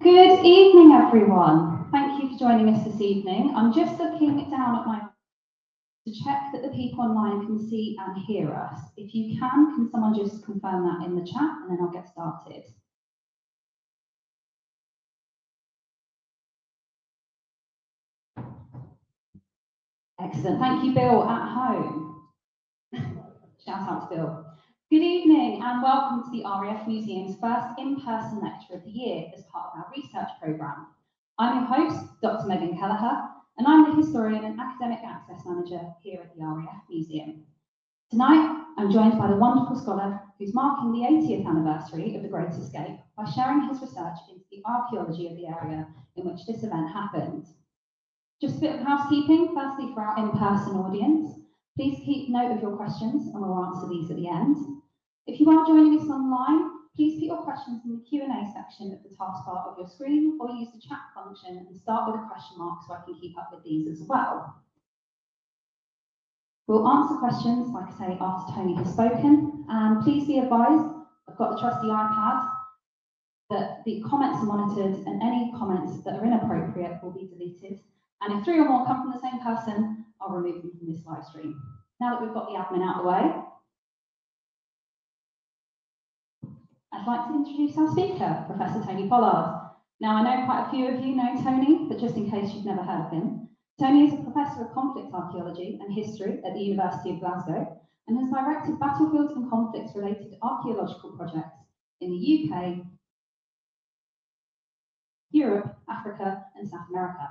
Good evening, everyone. Thank you for joining us this evening. I'm just looking down at my to check that the people online can see and hear us. If you can someone just confirm that in the chat and then I'll get started. Excellent. Thank you, Bill at home. Shout out to Bill. Good evening and welcome to the RAF Museum's first in-person lecture of the year as part of our research programme. I'm your host, Dr. Megan Kelleher, and I'm the Historian and Academic Access Manager here at the RAF Museum. Tonight, I'm joined by the wonderful scholar who's marking the 80th anniversary of the Great Escape by sharing his research into the archaeology of the area in which this event happened. Just a bit of housekeeping, firstly for our in-person audience. Please keep note of your questions and we'll answer these at the end. If you are joining us online, please put your questions in the Q&A section at the taskbar of your screen or use the chat function and start with a question mark so I can keep up with these as well. We'll answer questions, like I say, after Tony has spoken. And please be advised, I've got the trusty iPad, that the comments are monitored and any comments that are inappropriate will be deleted. And if 3 or more come from the same person, I'll remove them from this live stream. Now that we've got the admin out of the way, I'd like to introduce our speaker, Professor Tony Pollard. Now, I know quite a few of you know Tony, but just in case you've never heard of him, Tony is a Professor of Conflict Archaeology and History at the University of Glasgow and has directed battlefields and conflicts-related archaeological projects in the UK, Europe, Africa, and South America.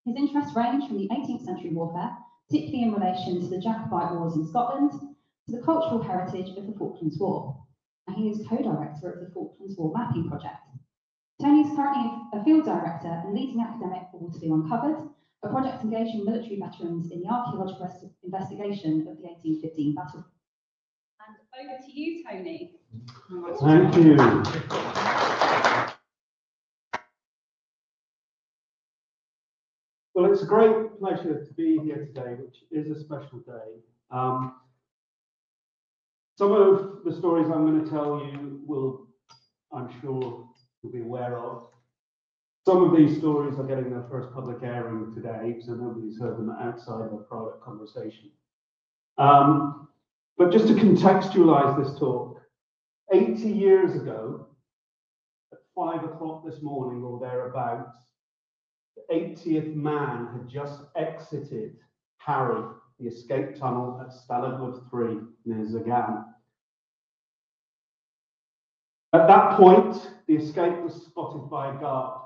His interests range from the 18th century warfare, particularly in relation to the Jacobite Wars in Scotland, to the cultural heritage of the Falklands War. And he is co-director of the Falklands War Mapping Project. Tony is currently a field director and leading academic for Waterloo Uncovered, a project engaging military veterans in the archaeological investigation of the 1815 battle. And over to you, Tony. Thank you. Well, it's a great pleasure to be here today, which is a special day. Some of the stories I'm going to tell you will, I'm sure, you'll be aware of. Some of these stories are getting their first public airing today, so nobody's heard them outside of a private conversation. But just to contextualize this talk, 80 years ago, at 5 o'clock this morning or thereabouts, the 80th man had just exited Harry, the escape tunnel at Stalag Luft 3 near Zagan. At that point, the escape was spotted by a guard.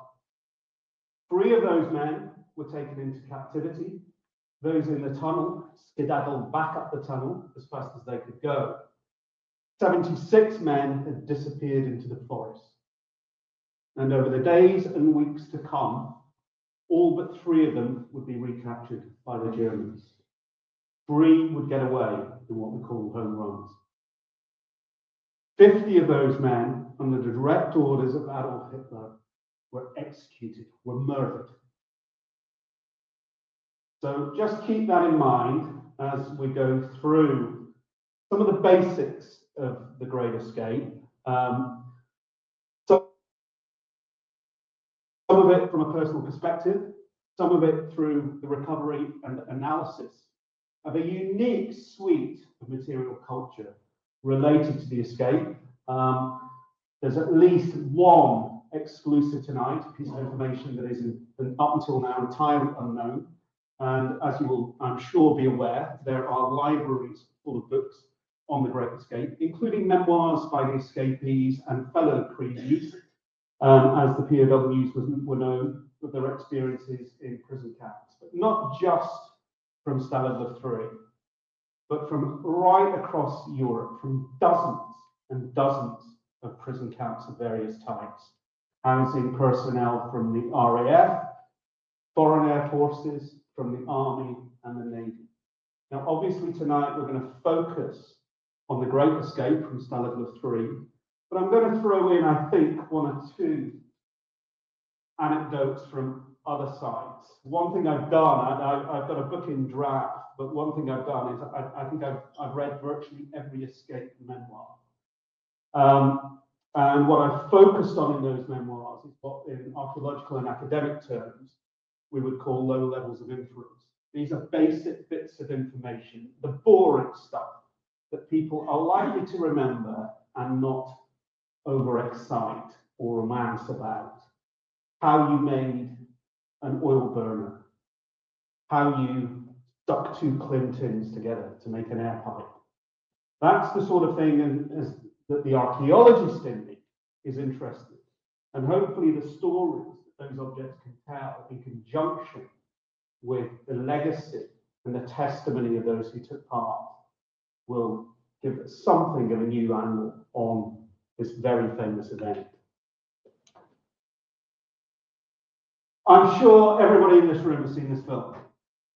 3 of those men were taken into captivity. Those in the tunnel skedaddled back up the tunnel as fast as they could go. 76 men had disappeared into the forest. And over the days and weeks to come, all but 3 of them would be recaptured by the Germans. 3 would get away in what we call home runs. 50 of those men, under the direct orders of Adolf Hitler, were executed, were murdered. So just keep that in mind as we go through some of the basics of the Great Escape. Some of it from a personal perspective, some of it through the recovery and analysis of a unique suite of material culture related to the escape. There's at least one exclusive tonight, a piece of information that is up until now entirely unknown. And as you will, I'm sure, be aware, there are libraries full of books on the Great Escape, including memoirs by the escapees and fellow crews, as the POWs were known, with their experiences in prison camps. But not just from Stalag Luft 3, but from right across Europe, from dozens and dozens of prison camps of various types, housing personnel from the RAF, foreign air forces, from the Army and the Navy. Now, obviously tonight we're going to focus on the Great Escape from Stalag Luft 3, but I'm going to throw in, I think, 1 or 2 anecdotes from other sites. One thing I've done, I've got a book in draft, but one thing I've done is I think I've read virtually every escape memoir. And what I focused on in those memoirs is what in archaeological and academic terms we would call low levels of inference. These are basic bits of information, the boring stuff that people are likely to remember and not overexcite or romance about. How you made an oil burner, how you stuck two Clintons together to make an air pipe. That's the sort of thing that the archaeologist in me is interested in. And hopefully the stories that those objects can tell in conjunction with the legacy and the testimony of those who took part will give something of a new angle on this very famous event. I'm sure everybody in this room has seen this film.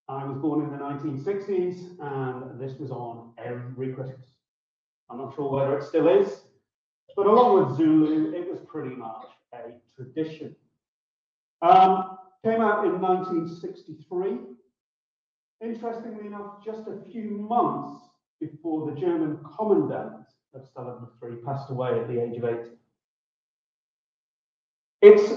I was born in the 1960s and this was on every Christmas. I'm not sure whether it still is, but along with Zulu, it was pretty much a tradition. Came out in 1963. Interestingly enough, just a few months before the German commandant of Stalag Luft passed away at the age of 80. It's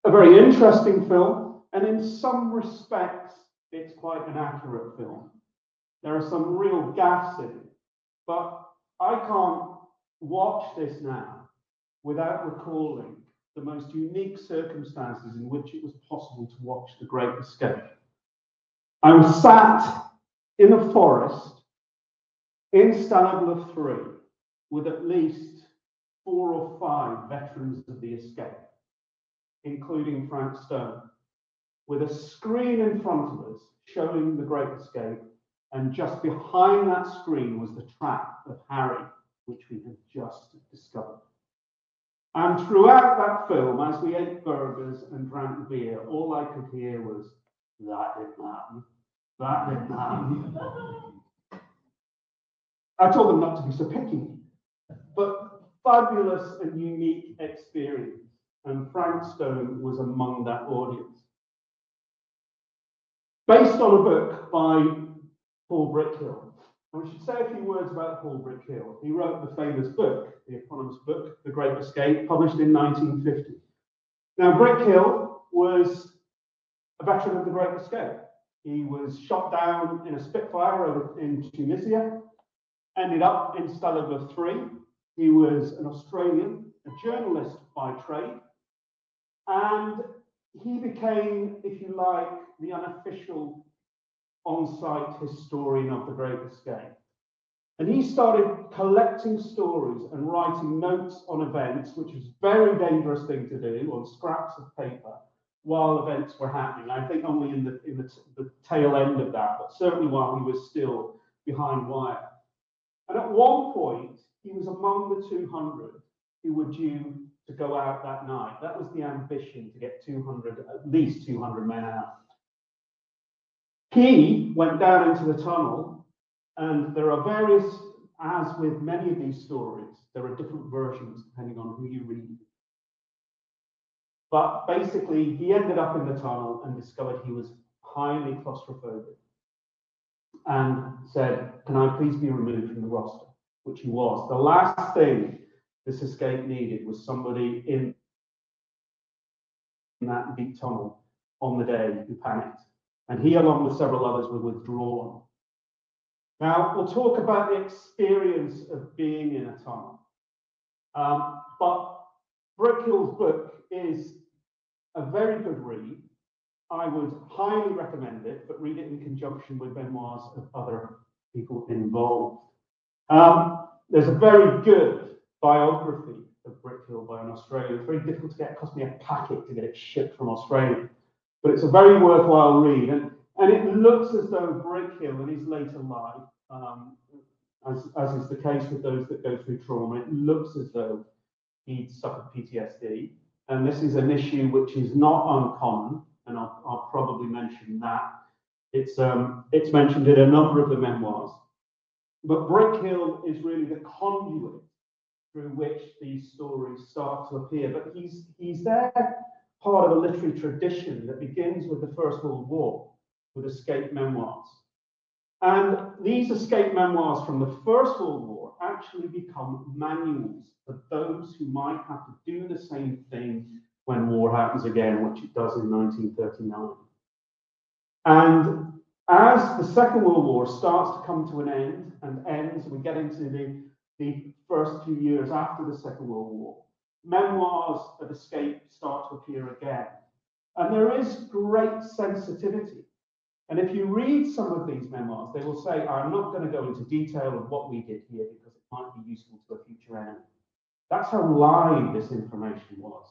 a very interesting film, and in some respects, it's quite an accurate film. There are some real gaffes in it, but I can't watch this now without recalling the most unique circumstances in which it was possible to watch The Great Escape. I was sat in a forest in Stalag Luft 3 with at least 4 or 5 veterans of the escape, including Frank Stone, with a screen in front of us showing The Great Escape, and just behind that screen was the trap of Harry, which we had just discovered. And throughout that film, as we ate burgers and drank beer, all I could hear was, "That didn't happen. That didn't happen." I told them not to be so picky, but fabulous and unique experience. And Frank Stone was among that audience. Based on a book by Paul Brickhill. And we should say a few words about Paul Brickhill. He wrote the famous book, the eponymous book, The Great Escape, published in 1950. Now, Brickhill was a veteran of the Great Escape. He was shot down in a Spitfire over in Tunisia, ended up in Stalag Luft 3. He was an Australian, a journalist by trade, and he became, if you like, the unofficial on-site historian of the Great Escape. And he started collecting stories and writing notes on events, which was a very dangerous thing to do, on scraps of paper while events were happening. I think only in the tail end of that, but certainly while he was still behind wire. And at one point, he was among the 200 who were due to go out that night. That was the ambition, to get 200, at least 200 men out. He went down into the tunnel, and there are various, as with many of these stories, there are different versions depending on who you read. But basically, he ended up in the tunnel and discovered he was highly claustrophobic and said, "Can I please be removed from the roster?" Which he was. The last thing this escape needed was somebody in that deep tunnel on the day who panicked. And he, along with several others, were withdrawn. Now, we'll talk about the experience of being in a tunnel. But Brickhill's book is a very good read. I would highly recommend it, but read it in conjunction with memoirs of other people involved. There's a very good biography of Brickhill by an Australian. It's very difficult to get. It cost me a packet to get it shipped from Australia. But it's a very worthwhile read, and it looks as though Brickhill in his later life, as is the case with those that go through trauma, it looks as though he'd suffered PTSD, and this is an issue which is not uncommon, and I'll probably mention that. It's mentioned in a number of the memoirs, but Brickhill is really the conduit through which these stories start to appear, but he's there, part of a literary tradition that begins with the First World War, with escape memoirs. And these escape memoirs from the First World War actually become manuals for those who might have to do the same thing when war happens again, which it does in 1939. And as the Second World War starts to come to an end and ends, we get into the first few years after the Second World War, memoirs of escape start to appear again. And there is great sensitivity. And if you read some of these memoirs, they will say, I'm not going to go into detail of what we did here because it might be useful to a future enemy. That's how live this information was.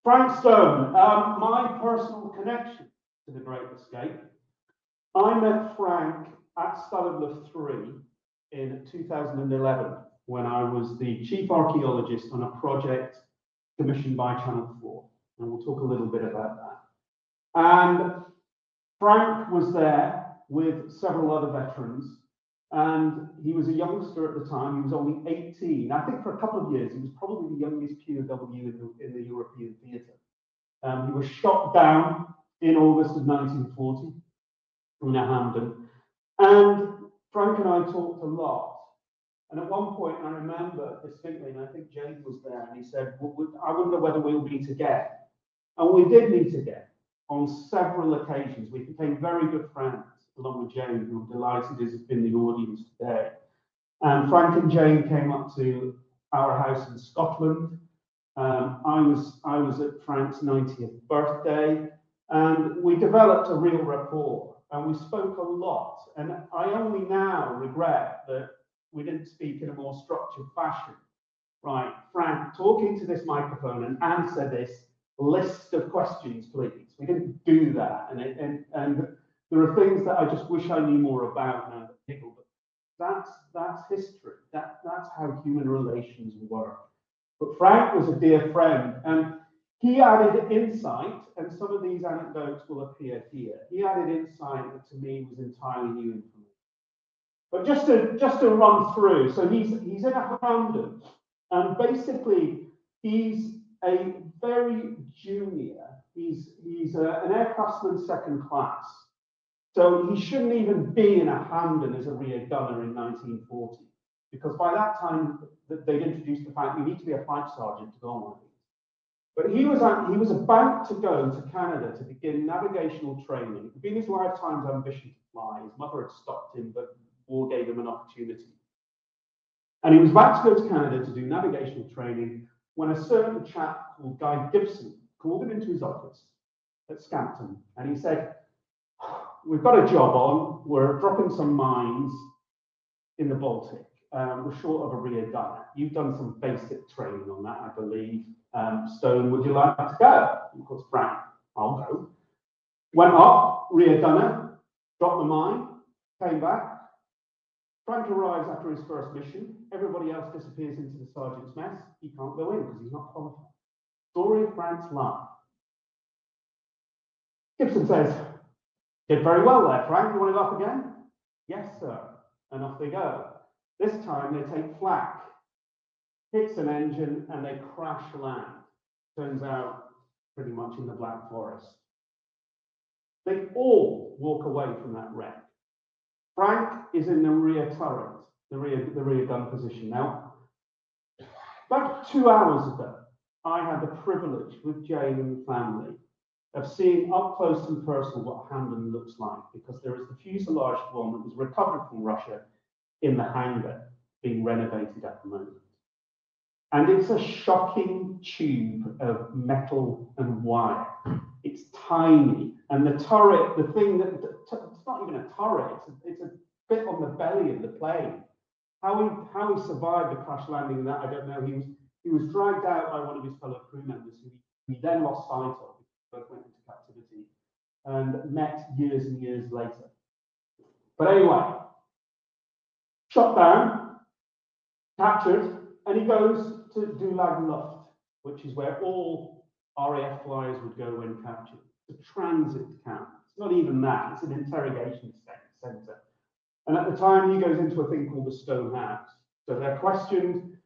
Frank Stone, my personal connection to the Great Escape. I met Frank at Stalag Luft 3 in 2011 when I was the chief archaeologist on a project commissioned by Channel 4. And we'll talk a little bit about that. And Frank was there with several other veterans, and he was a youngster at the time. He was only 18. I think for a couple of years, he was probably the youngest POW in the European theatre. He was shot down in August of 1940 in Hampden. And Frank and I talked a lot. And at one point, I remember distinctly, and I think Jane was there, and he said, I wonder whether we'll meet again. And we did meet again on several occasions. We became very good friends, along with Jane, who I'm delighted is in the audience today. And Frank and Jane came up to our house in Scotland. I was at Frank's 90th birthday, and we developed a real rapport, and we spoke a lot. And I only now regret that we didn't speak in a more structured fashion. Right, Frank, talk into this microphone and answer this list of questions, please. We didn't do that, and there are things that I just wish I knew more about now that people. But that's history. That's how human relations work. But Frank was a dear friend, and he added insight, and some of these anecdotes will appear here. He added insight that to me was entirely new information. But just to run through, so he's in a Hampden, and basically he's a very junior. He's an aircraftsman second class, so he shouldn't even be in a Hampden as a rear gunner in 1940, because by that time they'd introduced the fact you need to be a flight sergeant to go on one of these. But he was about to go to Canada to begin navigational training. It had been his lifetime's ambition to fly. His mother had stopped him, but war gave him an opportunity. And he was about to go to Canada to do navigational training when a certain chap called Guy Gibson called him into his office at Scampton. And he said, we've got a job on. We're dropping some mines in the Baltic. We're short of a rear gunner. You've done some basic training on that, I believe. Stone, would you like to go? And of course, Frank, I'll go. Went up, rear gunner, dropped the mine, came back. Frank arrives after his first mission. Everybody else disappears into the sergeant's mess. He can't go in because he's not qualified. Story of Frank's life. Gibson says, did very well there, Frank. You want to go up again? Yes, sir. And off they go. This time they take flak, hits an engine, and they crash land. Turns out pretty much in the Black Forest. They all walk away from that wreck. Frank is in the rear turret, the rear gun position. Now, about 2 hours ago, I had the privilege with Jane and the family of seeing up close and personal what Hampden looks like, because there is the fuselage one that was recovered from Russia in the hangar being renovated at the moment. And it's a shocking tube of metal and wire. It's tiny. And the turret, the thing that, it's not even a turret, it's a bit on the belly of the plane. How he survived the crash landing in that, I don't know. He was dragged out by one of his fellow crew members who he then lost sight of. Both went into captivity and met years and years later. But anyway, shot down, captured, and he goes to Stalag Luft, which is where all RAF flyers would go when captured. It's a transit camp. It's not even that, it's an interrogation centre. And at the time, he goes into a thing called the Stone House. So they're questioned,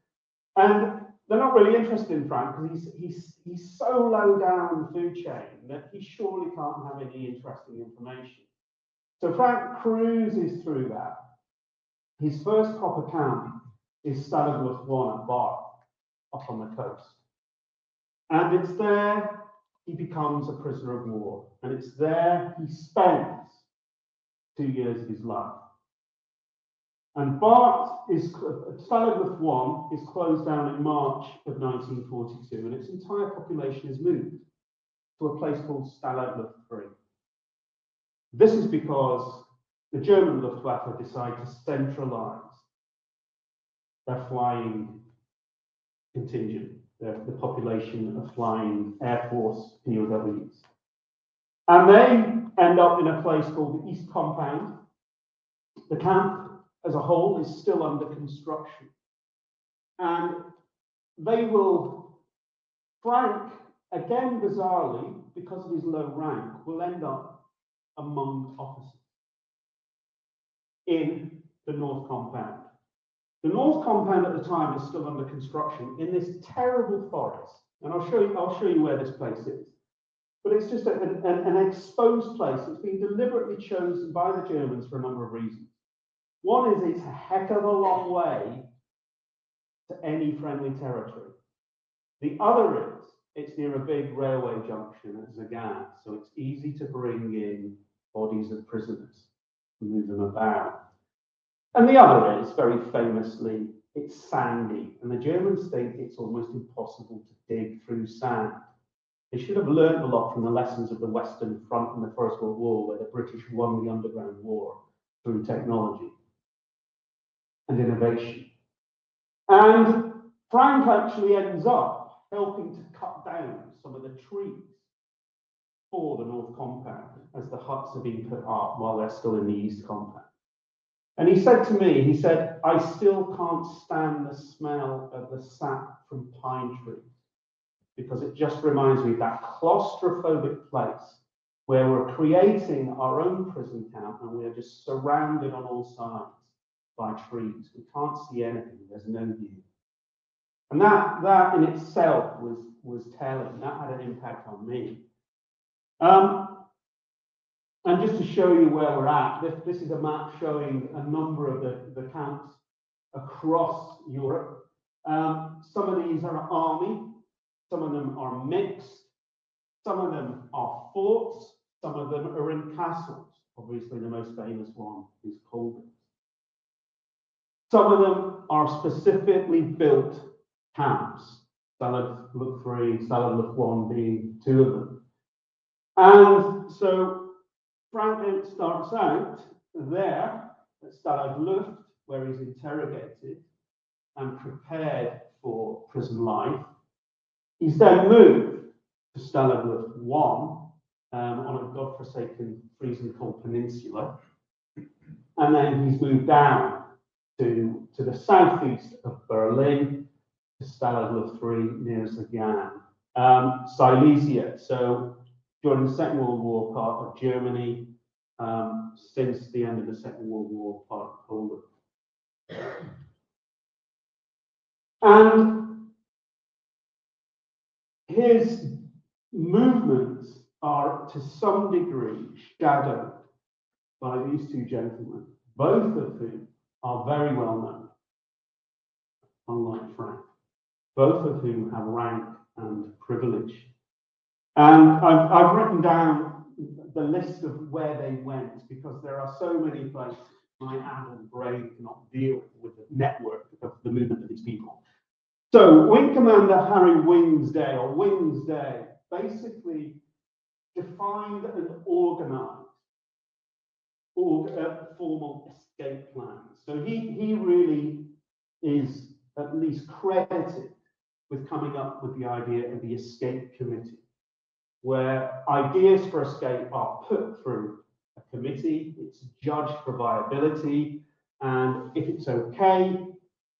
and they're not really interested in Frank because he's so low down the food chain that he surely can't have any interesting information. So Frank cruises through that, his first proper camp is Stalag Luft 1 at Bar, up on the coast. And it's there he becomes a prisoner of war. And it's there he spends 2 years of his life. And Stalag Luft 1 is closed down in March of 1942, and its entire population is moved to a place called Stalag Luft 3. This is because the German Luftwaffe decide to centralize their flying contingent, the population of flying Air Force POWs. And they end up in a place called the East Compound. The camp as a whole is still under construction. And Frank, again bizarrely, because of his low rank, will end up among officers in the North Compound. The North Compound at the time is still under construction in this terrible forest. And I'll show you where this place is. But it's just an exposed place that's been deliberately chosen by the Germans for a number of reasons. One is it's a heck of a long way to any friendly territory. The other is it's near a big railway junction at Zagan, so it's easy to bring in bodies of prisoners and move them about. And the other is, very famously, it's sandy, and the Germans think it's almost impossible to dig through sand. They should have learned a lot from the lessons of the Western Front in the First World War, where the British won the Underground War through technology and innovation. And Frank actually ends up helping to cut down some of the trees for the North Compound as the huts are being put up while they're still in the East Compound. And he said to me, he said, I still can't stand the smell of the sap from pine trees, because it just reminds me of that claustrophobic place where we're creating our own prison camp and we are just surrounded on all sides by trees. We can't see anything, there's no view. And that in itself was telling, that had an impact on me. And just to show you where we're at, this is a map showing a number of the camps across Europe. Some of these are army, some of them are mixed, some of them are forts, some of them are in castles. Obviously, the most famous one is Colbert. Some of them are specifically built camps, Stalag Luft 3, Stalag Luft 1 being two of them. And so Frank starts out there at Stalag Luft, where he's interrogated and prepared for prison life. He's then moved to Stalag Luft 1 on a godforsaken freezing cold peninsula. And then he's moved down to the southeast of Berlin, to Stalag Luft 3 near Zagan. Silesia, so during the Second World War, part of Germany, since the end of the Second World War, part of Poland. And his movements are to some degree shadowed by these two gentlemen, both of whom are very well known, unlike Frank, both of whom have rank and privilege. And I've written down the list of where they went because there are so many places my adult brain cannot deal with the network of the movement of these people. So Wing Commander Harry Wingsday, basically defined and organized formal escape plans. So he really is at least credited with coming up with the idea of the escape committee, where ideas for escape are put through a committee, it's judged for viability, and if it's okay,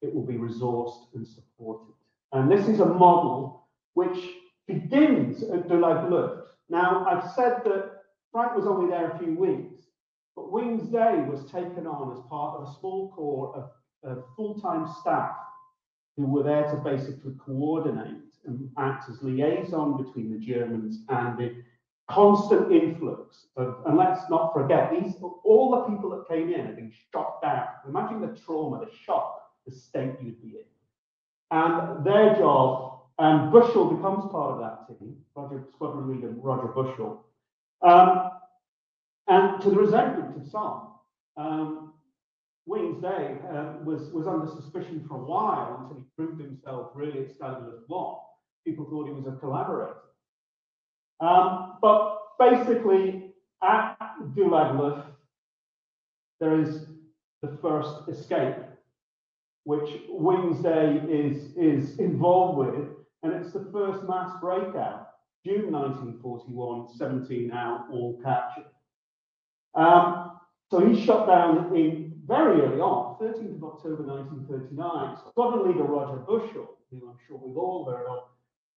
it will be resourced and supported. And this is a model which begins at Stalag Luft. Now, I've said that Frank was only there a few weeks, but Wingsday was taken on as part of a small corps of full-time staff who were there to basically coordinate and act as liaison between the Germans and the constant influx of, and let's not forget, all the people that came in had been shot down. Imagine the trauma, the shock, the state you'd be in. And their job, and Bushell becomes part of that team, Squadron Leader Roger Bushell, and to the resentment of some, Wings Day was under suspicion for a while until he proved himself really at Stalag Luft 1. People thought he was a collaborator. But basically, at Stalag Luft, there is the first escape, which Wings Day is involved with, and it's the first mass breakout, June 1941, 17 out, all captured. So he's shot down in very early on, 13th of October 1939. Squadron Leader Roger Bushell, who I'm sure we've all heard of,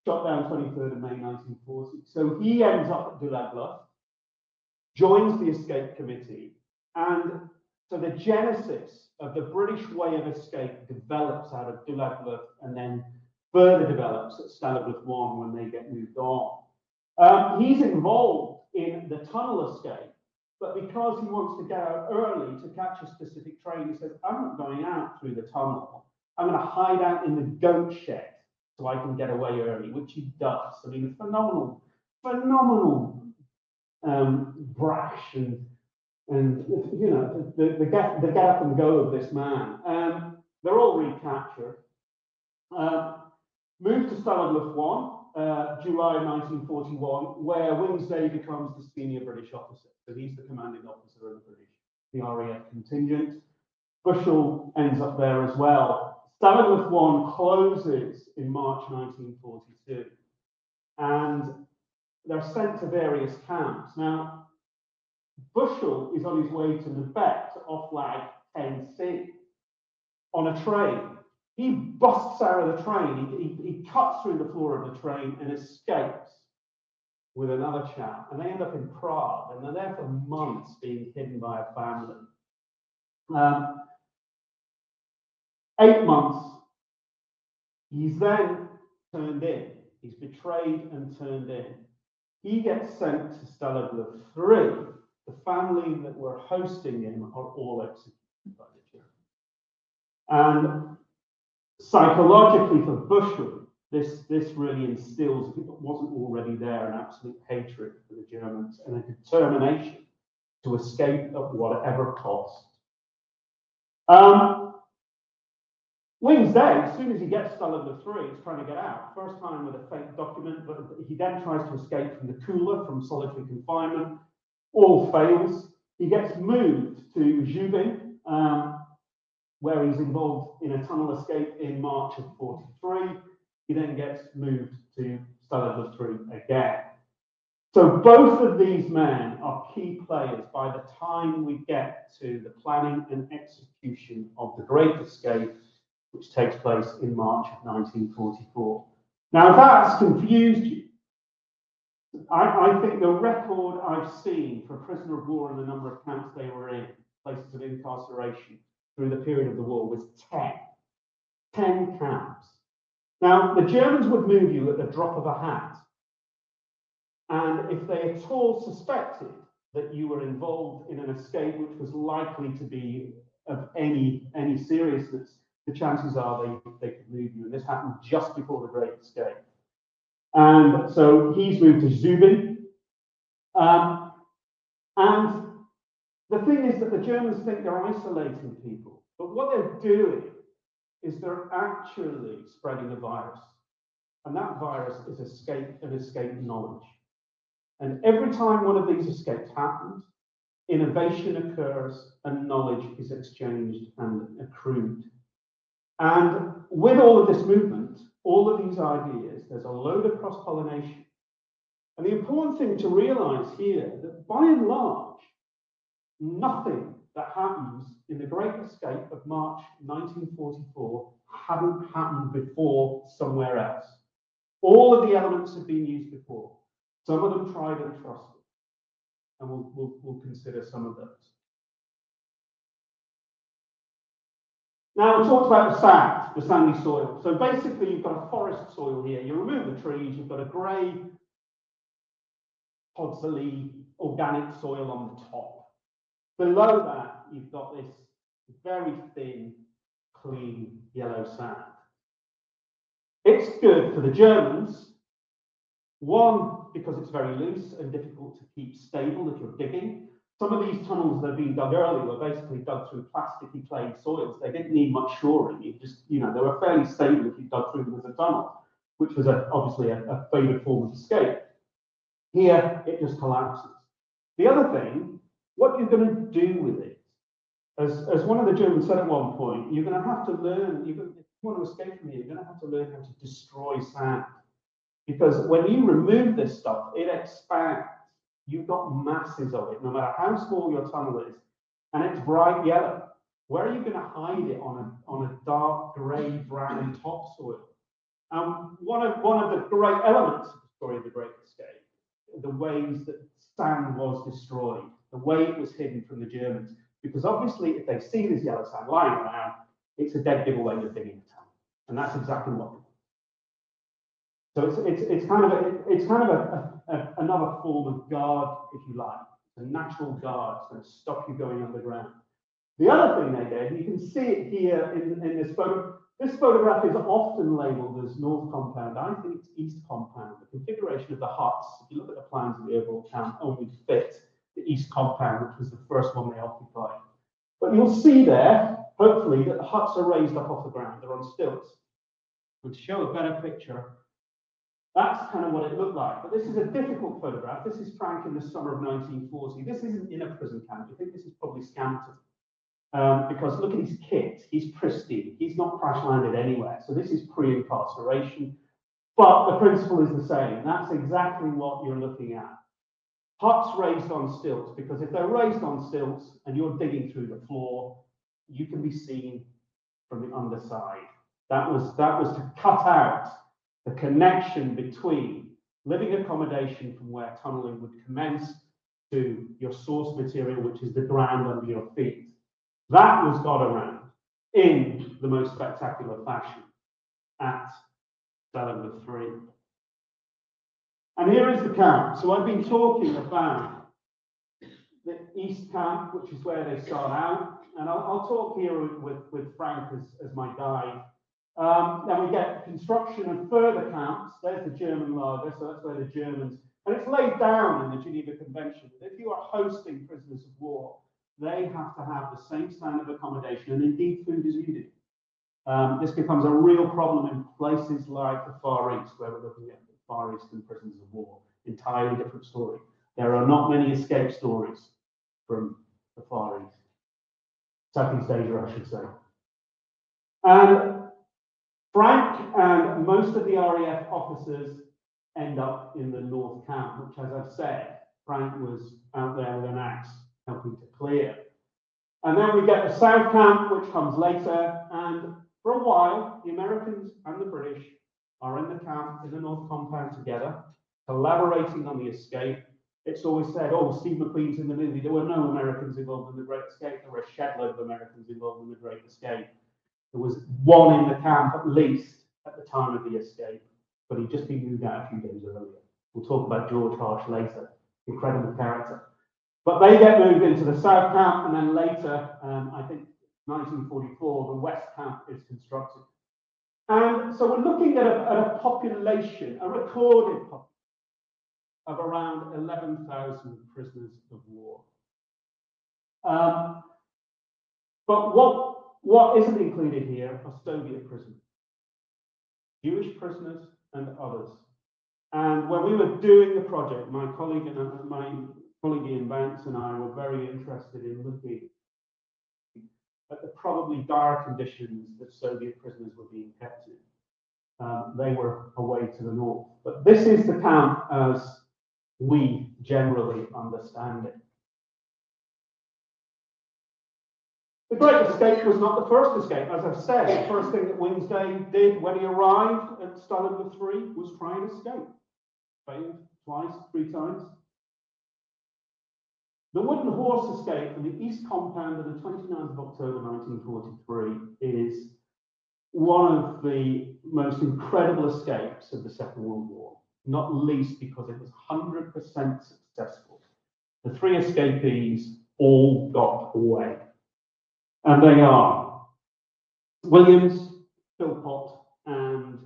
shot down 23rd of May 1940. So he ends up at Stalag Luft, joins the escape committee, and so the genesis of the British way of escape develops out of Stalag Luft and then further develops at Stalag Luft 1 when they get moved on. He's involved in the tunnel escape, but because he wants to get out early to catch a specific train, he says, I'm not going out through the tunnel. I'm going to hide out in the goat shed so I can get away early, which he does. I mean, a phenomenal brash and you know, the get up and go of this man. They're all recaptured. Moved to Stalag Luft 1, July 1941, where Wings Day becomes the senior British officer. So he's the commanding officer of the RAF contingent. Bushell ends up there as well. Stalag Luft 1 closes in March 1942, and they're sent to various camps. Now, Bushell is on his way to Lubeck, to Offlag 10C, on a train. He busts out of the train, he cuts through the floor of the train and escapes with another chap. And they end up in Prague, and they're there for months being hidden by a family. 8 months, he's then turned in. He's betrayed and turned in. He gets sent to Stalag Luft 3. The family that were hosting him are all executed by the Germans. And psychologically for Bushell, this really instills, if it wasn't already there, an absolute hatred for the Germans and a determination to escape at whatever cost. Wings Day, as soon as he gets Stalag Luft 3, he's trying to get out. First time with a fake document, but he then tries to escape from the cooler, from solitary confinement. All fails. He gets moved to Zubin, where he's involved in a tunnel escape in March of 43. He then gets moved to Stalag Luft 3 again. So both of these men are key players by the time we get to the planning and execution of the Great Escape, which takes place in March of 1944. Now, if that's confused you, I think the record I've seen for prisoner of war and the number of camps they were in, places of incarceration, through the period of the war was 10. 10 camps. Now, the Germans would move you at the drop of a hat. And if they at all suspected that you were involved in an escape which was likely to be of any seriousness, the chances are they could move you. And this happened just before the Great Escape. And so he's moved to Zubin. And the thing is that the Germans think they're isolating people, but what they're doing is they're actually spreading a virus. And that virus is escape knowledge. And every time one of these escapes happens, innovation occurs and knowledge is exchanged and accrued. And with all of this movement, all of these ideas, there's a load of cross-pollination. And the important thing to realize here that by and large, nothing that happens in the Great Escape of March 1944 hadn't happened before somewhere else. All of the elements have been used before. Some of them tried and trusted. And we'll consider some of those. Now, we talked about the sand, the sandy soil. So basically, you've got a forest soil here. You remove the trees, you've got a grey podsley organic soil on the top. Below that, you've got this very thin, clean yellow sand. It's good for the Germans, one, because it's very loose and difficult to keep stable if you're digging. Some of these tunnels that have been dug earlier were basically dug through plasticky clay soils. They didn't need much shoring. You just, they were fairly stable if you dug through them as a tunnel, which was obviously a favoured form of escape. Here, it just collapses. The other thing, what you're going to do with it, as one of the Germans said at one point, you're going to have to learn, if you want to escape from here, you're going to have to learn how to destroy sand. Because when you remove this stuff, it expands. You've got masses of it, no matter how small your tunnel is, and it's bright yellow. Where are you going to hide it on a dark grey brown topsoil? One of the great elements of the story of the Great Escape, the ways that sand was destroyed, the way it was hidden from the Germans, because obviously if they see this yellow sand lying around, it's a dead giveaway you're digging a tunnel, and that's exactly what. So it's kind of another form of guard, if you like. It's a natural guard. It's going to stop you going underground. The other thing they did, you can see it here in this photo. This photograph is often labelled as North Compound. I think it's East Compound. The configuration of the huts, if you look at the plans of the overall camp, only fit the East Compound, which was the first one they occupied. But you'll see there, hopefully, that the huts are raised up off the ground. They're on stilts. And to show a better picture, that's kind of what it looked like. But this is a difficult photograph. This is Frank in the summer of 1940. This isn't in a prison camp. I think this is probably Scampton. Because look at his kit. He's pristine. He's not crash landed anywhere. So this is pre-incarceration. But the principle is the same. That's exactly what you're looking at. Huts raised on stilts, because if they're raised on stilts and you're digging through the floor, you can be seen from the underside. That was to cut out the connection between living accommodation from where tunneling would commence to your source material, which is the ground under your feet. That was got around in the most spectacular fashion at Stalag Luft 3. And here is the camp. So I've been talking about the East Camp, which is where they start out. And I'll talk here with Frank as my guide. Then we get construction of further camps. There's the German lager, so that's where the Germans, and it's laid down in the Geneva Convention. If you are hosting prisoners of war, they have to have the same standard of accommodation and indeed food as you do. This becomes a real problem in places like the Far East, where we're looking at the Far Eastern prisoners of war. Entirely different story. There are not many escape stories from the Far East. Southeast Asia, I should say. And Frank and most of the RAF officers end up in the North Camp, which, as I've said, Frank was out there with an axe helping to clear. And then we get the South Camp, which comes later. And for a while, the Americans and the British are in the camp in the North Compound together, collaborating on the escape. It's always said, oh, Steve McQueen's in the movie. There were no Americans involved in the Great Escape. There were a shed load of Americans involved in the Great Escape. There was one in the camp, at least, at the time of the escape, but he'd just been moved out a few days earlier. We'll talk about George Harsh later. Incredible character. But they get moved into the South Camp, and then later, I think 1944, the West Camp is constructed. And so we're looking at a population, a recorded population, of around 11,000 prisoners of war. But what isn't included here are Soviet prisoners, Jewish prisoners and others. And when we were doing the project, my colleague Ian Banks and I were very interested in looking at the probably dire conditions that Soviet prisoners were being kept in. They were away to the north. But this is the camp as we generally understand it. The Great Escape was not the first escape. As I've said, the first thing that Wednesday did when he arrived at Stalag Luft 3 was try and escape. Failed twice, 3 times. The Wooden Horse escape from the East Compound on the 29th of October 1943 is one of the most incredible escapes of the Second World War. not least because it was 100% successful. The 3 escapees all got away. And they are Williams, Philpott, and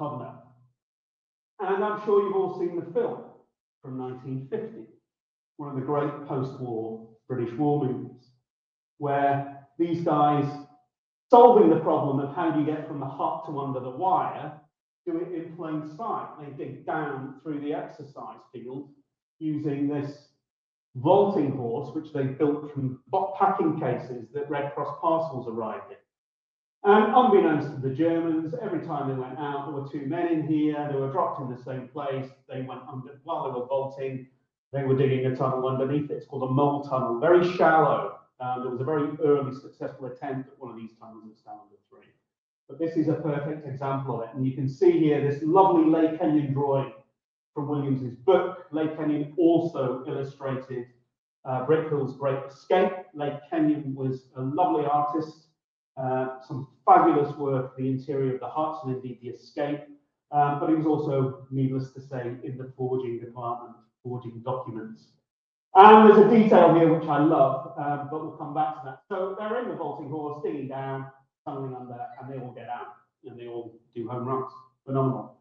Todner. And I'm sure you've all seen the film from 1950, one of the great post-war British war movies, where these guys solving the problem of how do you get from the hut to under the wire, do it in plain sight. They dig down through the exercise field using this vaulting horse, which they built from packing cases that Red Cross parcels arrived in. And unbeknownst to the Germans, every time they went out, there were 2 men in here, they were dropped in the same place, they went under, while they were vaulting, they were digging a tunnel underneath it. It's called a mole tunnel, very shallow. There was a very early successful attempt at one of these tunnels at Stalag Luft 3. But this is a perfect example of it. And you can see here this lovely Lake Kenyon drawing from Williams's book. Lake Kenyon also illustrated Brickhill's Great Escape. Lake Kenyon was a lovely artist, some fabulous work, the interior of the huts and indeed the escape. But he was also, needless to say, in the forging department, forging documents. And there's a detail here which I love, but we'll come back to that. So they're in the vaulting horse, digging down, tunneling under, and they all get out, and they all do home runs. Phenomenal.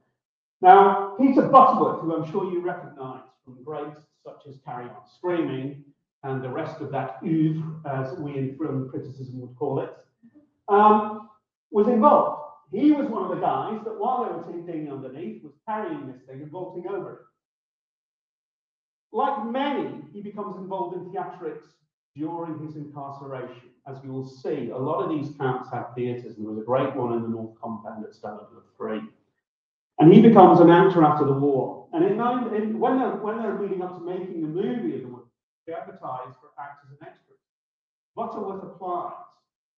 Now, Peter Butterworth, who I'm sure you recognise from greats such as Carry On Screaming and the rest of that oeuvre, as we in film criticism would call it, was involved. He was one of the guys that, while they were digging underneath, was carrying this thing and vaulting over it. Like many, he becomes involved in theatrics during his incarceration. As you will see, a lot of these camps have theatres, and there was a great one in the North Compound at Stalag Luft 3. And he becomes an actor after the war. And when they're leading up to making the movie of the war, they advertise for actors and extras. Butterworth applies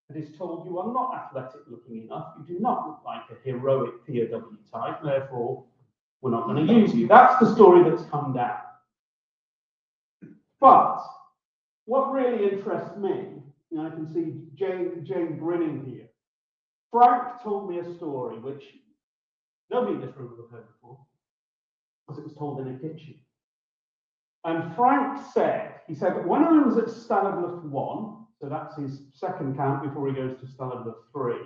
and is told, you are not athletic looking enough, you do not look like a heroic POW type, therefore we're not going to use you. That's the story that's come down. But what really interests me, I can see Jane grinning here. Frank told me a story which nobody in this room would have heard before, because it was told in a kitchen. And Frank said, he said, when I was at Stalag Luft 1, so that's his second camp before he goes to Stalag Luft 3, I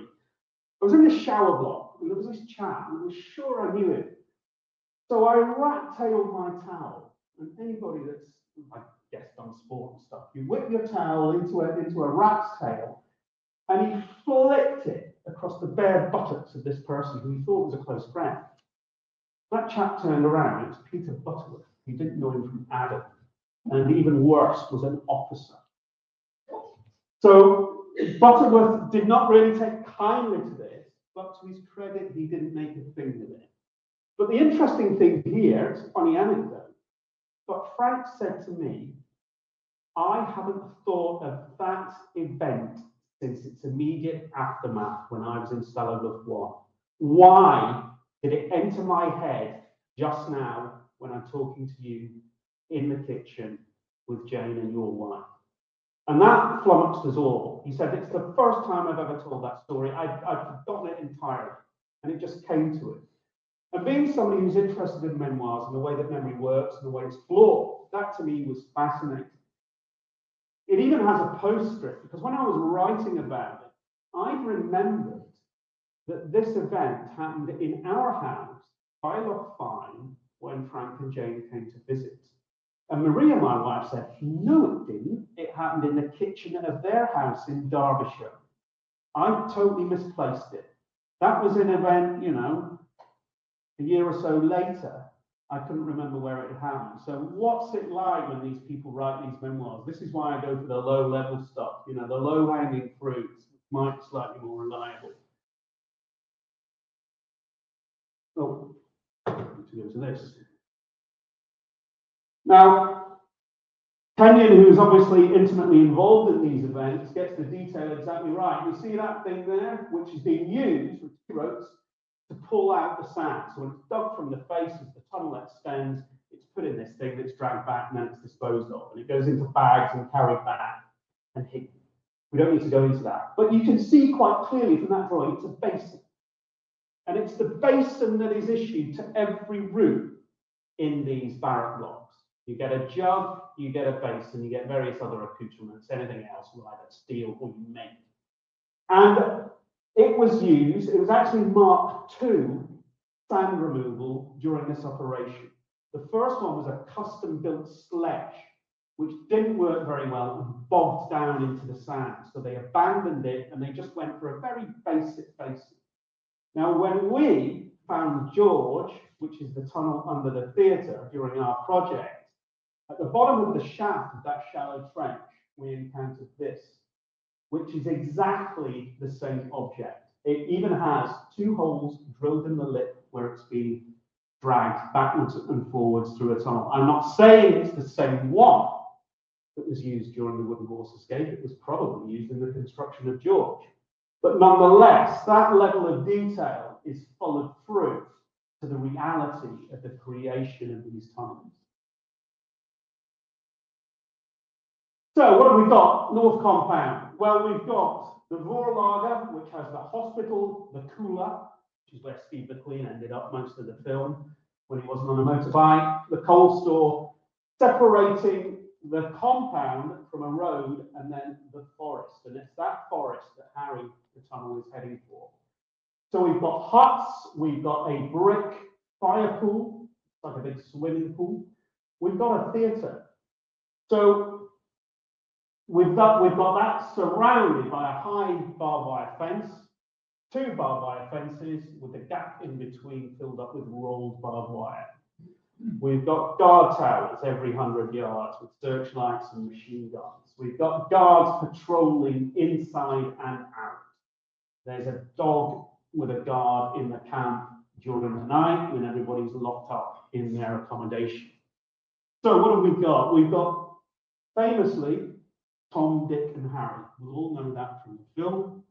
was in the shower block, and there was this chap, and I was sure I knew him. So I rat-tailed my towel, and anybody that's, I guess, done sport and stuff, you whip your towel into a rat's tail, and he flicked it across the bare buttocks of this person who he thought was a close friend. That chap turned around, it was Peter Butterworth. He didn't know him from Adam, and even worse, was an officer. So Butterworth did not really take kindly to this, but to his credit, he didn't make a thing of it. But the interesting thing here, it's a funny anecdote, but Frank said to me, I haven't thought of that event since its immediate aftermath when I was in Stalag Luft 1. Why did it enter my head just now when I'm talking to you in the kitchen with Jane and your wife? And that flummoxed us all. He said, it's the first time I've ever told that story. I'd forgotten it entirely, and it just came to it. And being somebody who's interested in memoirs and the way that memory works and the way it's flawed, that to me was fascinating. It even has a postscript, because when I was writing about it, I remembered that this event happened in our house by Loch Fyne when Frank and Jane came to visit. And Maria, my wife, said, no, it didn't. It happened in the kitchen of their house in Derbyshire. I totally misplaced it. That was an event, a year or so later. I couldn't remember where it happened. So what's it like when these people write these memoirs? This is why I go for the low-level stuff, the low-hanging fruits, might be slightly more reliable. Oh, I need to go to this. Now, Kenyon, who's obviously intimately involved in these events, gets the detail exactly right. You see that thing there, which is being used with 2 ropes to pull out the sand. So when it's dug from the face as the tunnel extends, it's put in this thing that's dragged back and then it's disposed of. And it goes into bags and carried back and hidden. We don't need to go into that. But you can see quite clearly from that drawing, it's a basin. And it's the basin that is issued to every room in these barrack blocks. You get a jug, you get a basin, you get various other accoutrements, anything else, either steel or you make. And it was used, it was actually Mark II sand removal during this operation. The first one was a custom-built sledge, which didn't work very well and bogged down into the sand. So they abandoned it and they just went for a very basic basin. Now, when we found George, which is the tunnel under the theatre during our project, at the bottom of the shaft of that shallow trench, we encountered this, which is exactly the same object. It even has 2 holes drilled in the lip where it's been dragged backwards and forwards through a tunnel. I'm not saying it's the same one that was used during the wooden horse escape. It was probably used in the construction of George. But nonetheless, that level of detail is followed through to the reality of the creation of these tunnels. So what have we got? North Compound. Well, we've got the Vorlager, which has the hospital, the cooler, which is where Steve McQueen ended up most of the film when he wasn't on a motorbike, the coal store, separating the compound from a road and then the forest. And it's that forest that Harry, the tunnel, is heading for. So we've got huts, we've got a brick fire pool, like a big swimming pool. We've got a theatre. So we've got that surrounded by a high barbed wire fence, 2 barbed wire fences with a gap in between filled up with rolled barbed wire. We've got guard towers every 100 yards with searchlights and machine guns. We've got guards patrolling inside and out. There's a dog with a guard in the camp during the night when everybody's locked up in their accommodation. So what have we got? We've got, famously, Tom, Dick, and Harry. We'll all know that from the film.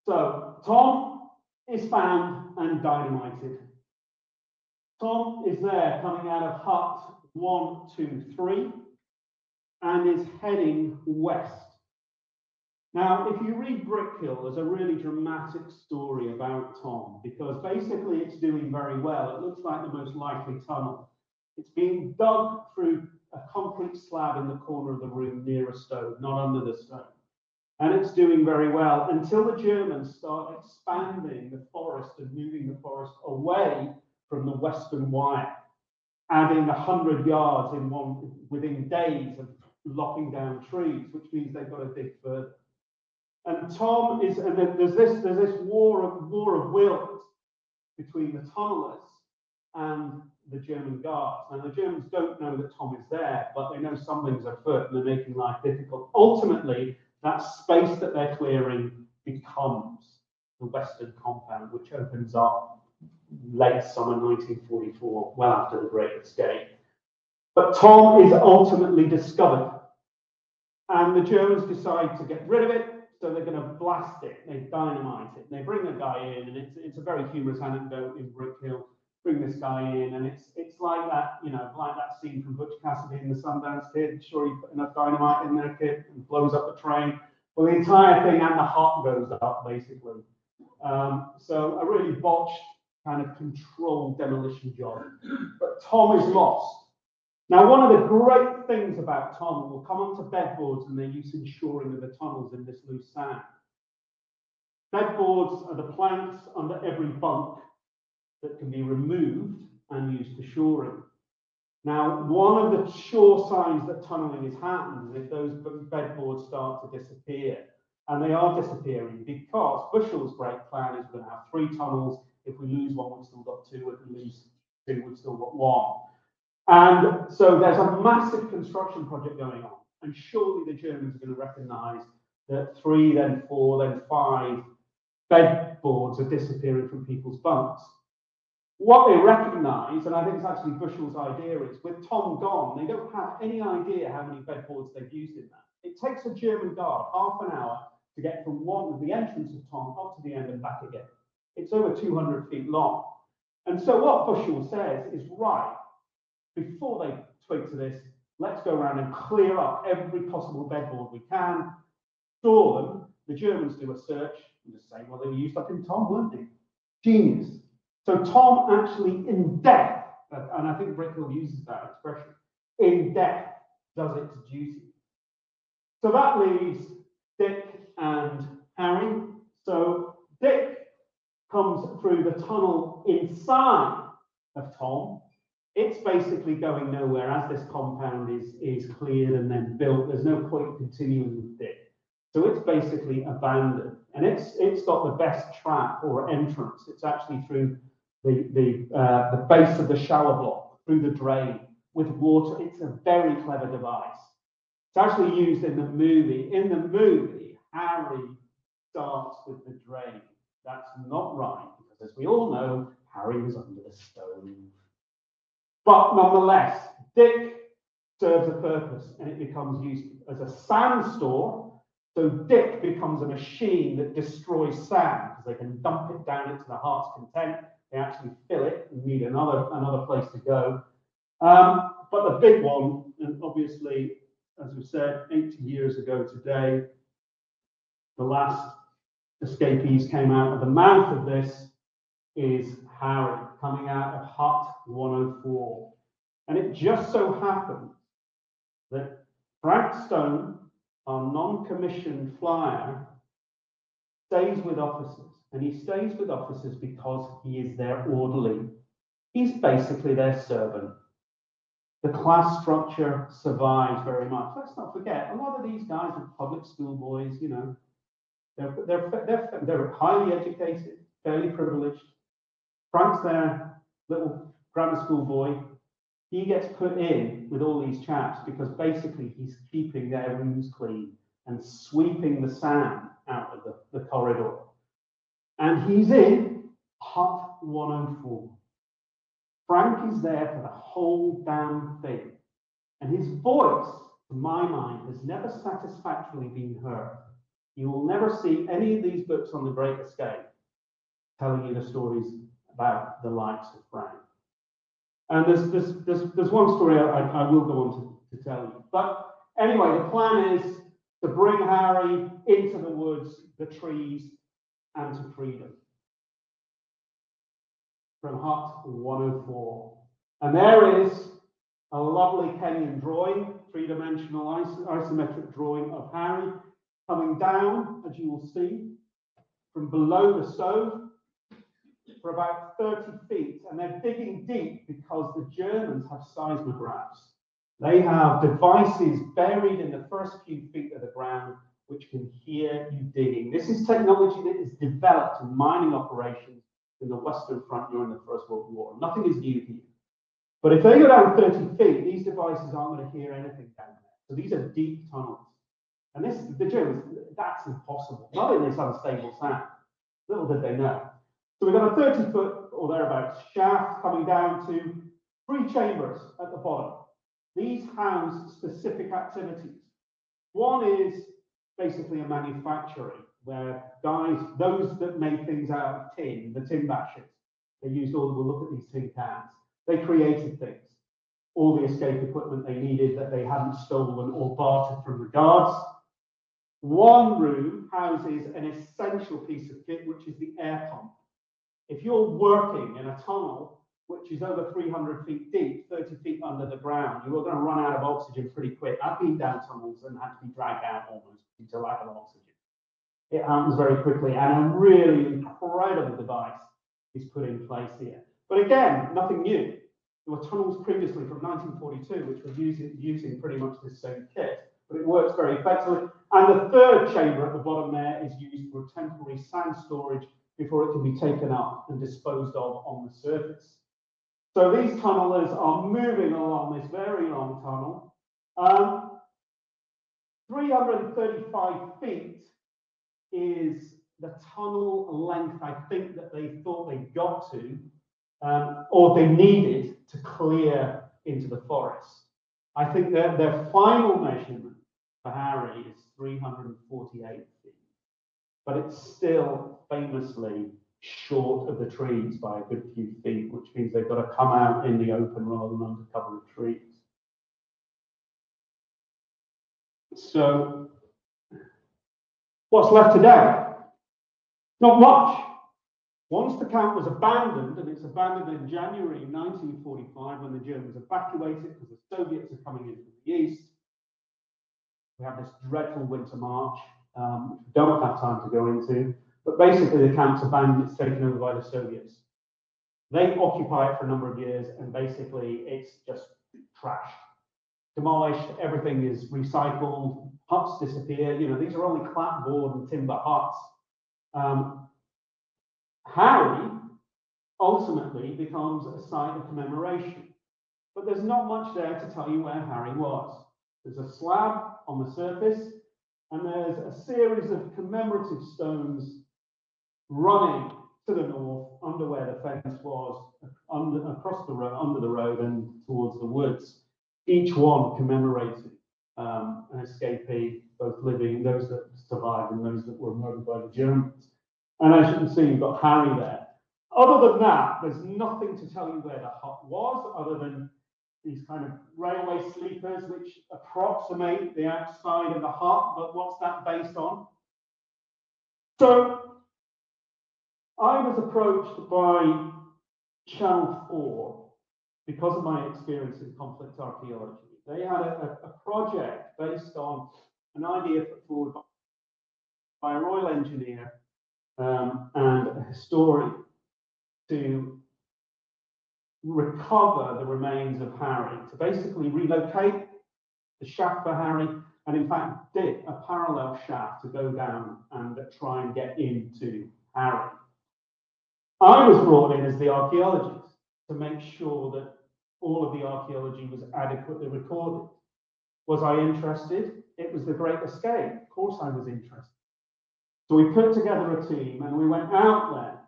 So Tom is found and dynamited. Tom is there coming out of hut 1, 2, 3 and is heading west. Now, if you read Brick Hill, there's a really dramatic story about Tom because basically it's doing very well. It looks like the most likely tunnel. It's being dug through a concrete slab in the corner of the room near a stone, not under the stone. And it's doing very well until the Germans start expanding the forest and moving the forest away from the western wire, adding 100 yards within days of lopping down trees, which means they've got to dig further. And Tom is, and there's this war of wills between the tunnelers and the German guards. Now, the Germans don't know that Tom is there, but they know something's afoot and they're making life difficult. Ultimately, that space that they're clearing becomes the Western Compound, which opens up late summer 1944, well after the Great Escape. But Tom is ultimately discovered, and the Germans decide to get rid of it, so they're going to blast it. They dynamite it. They bring a guy in, and it's a very humorous anecdote in Brick Hill. Bring this guy in, and it's like that, you know, like that scene from Butch Cassidy and the Sundance Kid. Sure, you put enough dynamite in there, kid, and blows up the train. Well, the entire thing and the hut goes up, basically. So a really botched kind of controlled demolition job. But Tom is lost. Now, one of the great things about Tom, and we'll come on to bedboards and their use in shoring of the tunnels in this loose sand. Bedboards are the planks under every bunk that can be removed and used for shoring. Now, one of the sure signs that tunneling is happening is if those bedboards start to disappear. And they are disappearing because Bushell's great plan is we're going to have 3 tunnels. If we lose one, we've still got 2. If we lose 2, we've still got 1. And so there's a massive construction project going on. And surely the Germans are going to recognize that 3, then 4, then 5 bedboards are disappearing from people's bunks. What they recognise, and I think it's actually Bushell's idea, is with Tom gone, they don't have any idea how many bedboards they've used in that. It takes a German guard half an hour to get from the entrance of Tom up to the end and back again. It's over 200 feet long. And so what Bushell says is, right, before they twig to this, let's go around and clear up every possible bedboard we can, store them. The Germans do a search, and just say, well, they were used up in Tom, weren't they? Genius. So Tom actually in depth, and I think Brickhill uses that expression, in depth does its duty. So that leaves Dick and Harry. So Dick comes through the tunnel inside of Tom. It's basically going nowhere as this compound is cleared and then built. There's no point continuing with Dick. So it's basically abandoned. And it's got the best trap or entrance. It's actually through the base of the shower block, through the drain with water. It's a very clever device. It's actually used in the movie. In the movie, Harry starts with the drain. That's not right, because as we all know, Harry was under the stove. But nonetheless, Dick serves a purpose, and it becomes used as a sand store. So Dick becomes a machine that destroys sand, because they can dump it down into the heart's content. They actually fill it and need another place to go. But the big one, and obviously, as we said, 80 years ago today, the last escapees came out of the mouth of this is Harry coming out of Hut 104. And it just so happens that Frank Stone, our non-commissioned flyer, stays with officers. And he stays with officers because he is their orderly. He's basically their servant. The class structure survives very much. Let's not forget, a lot of these guys are public school boys, you know. They're highly educated, fairly privileged. Frank's their little grammar school boy. He gets put in with all these chaps because basically he's keeping their rooms clean and sweeping the sand out of the corridor. And he's in Hut 104. Frank is there for the whole damn thing. And his voice, to my mind, has never satisfactorily been heard. You will never see any of these books on the Great Escape telling you the stories about the likes of Frank. And there's one story I will go on to tell you. But anyway, the plan is to bring Harry into the woods, the trees, and to freedom. From Hut 104. And there is a lovely Kenyan drawing, three-dimensional isometric drawing of Harry coming down, as you will see, from below the stove for about 30 feet. And they're digging deep because the Germans have seismographs. They have devices buried in the first few feet of the ground which can hear you digging. This is technology that is developed in mining operations in the Western Front during the First World War. Nothing is new here. But if they go down 30 feet, these devices aren't going to hear anything down there. So these are deep tunnels. And the Germans, that's impossible. Not in this unstable sand. Little did they know. So we've got a 30-foot or thereabouts shaft coming down to 3 chambers at the bottom. These house specific activities. One is basically a manufacturing where guys, those that made things out of tin, the tin bashers, they used all, we'll look at these tin cans. They created things, all the escape equipment they needed that they hadn't stolen or bartered from the guards. One room houses an essential piece of kit, which is the air pump. If you're working in a tunnel, which is over 300 feet deep, 30 feet under the ground, you are going to run out of oxygen pretty quick. I've been down tunnels and had to be dragged out almost due to lack of oxygen. It happens very quickly, and a really incredible device is put in place here. But again, nothing new. There were tunnels previously from 1942, which were using pretty much the same kit, but it works very effectively. And the third chamber at the bottom there is used for temporary sand storage before it can be taken up and disposed of on the surface. So these tunnelers are moving along this very long tunnel. 335 feet is the tunnel length, I think, that they thought they got to, or they needed to clear into the forest. I think that their final measurement for Harry is 348 feet, but it's still famously short of the trees by a good few feet, which means they've got to come out in the open rather than under cover of trees. So what's left today? Not much. Once the camp was abandoned, and it's abandoned in January 1945 when the Germans evacuated because the Soviets are coming in from the east, we have this dreadful winter march, which we don't have time to go into, but basically the camp's abandoned, it's taken over by the Soviets. They occupy it for a number of years, and basically it's just trashed, demolished, everything is recycled, huts disappear, you know, these are only clapboard and timber huts. Harry ultimately becomes a site of commemoration, but there's not much there to tell you where Harry was. There's a slab on the surface, and there's a series of commemorative stones running to the north, under where the fence was, across the road, under the road, and towards the woods. Each one commemorating an escapee, both living, those that survived, and those that were murdered by the Germans. And as you can see, you've got Harry there. Other than that, there's nothing to tell you where the hut was, other than these kind of railway sleepers which approximate the outside of the hut, but what's that based on? So I was approached by Channel 4 because of my experience in conflict archaeology. They had a project based on an idea put forward by a royal engineer and a historian to recover the remains of Harry, to basically relocate the shaft for Harry, and in fact dig a parallel shaft to go down and try and get into Harry. I was brought in as the archaeologist to make sure that all of the archaeology was adequately recorded. Was I interested? It was the Great Escape. Of course I was interested. So we put together a team and we went out there.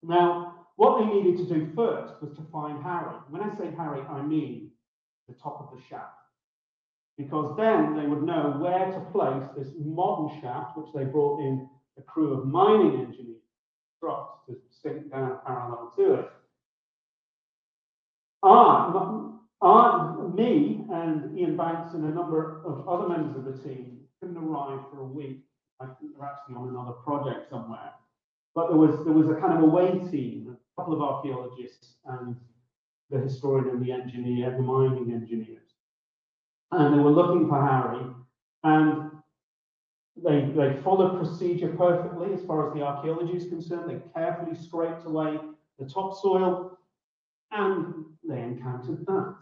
Now, what they needed to do first was to find Harry. When I say Harry, I mean the top of the shaft. Because then they would know where to place this modern shaft, which they brought in a crew of mining engineers to sink down parallel to it. Me and Ian Banks and a number of other members of the team couldn't arrive for a week. I think they're actually on another project somewhere. But there was a kind of away team, a couple of archaeologists and the historian and the engineer, the mining engineers. And they were looking for Harry, and they followed procedure perfectly as far as the archaeology is concerned. They carefully scraped away the topsoil, and they encountered that,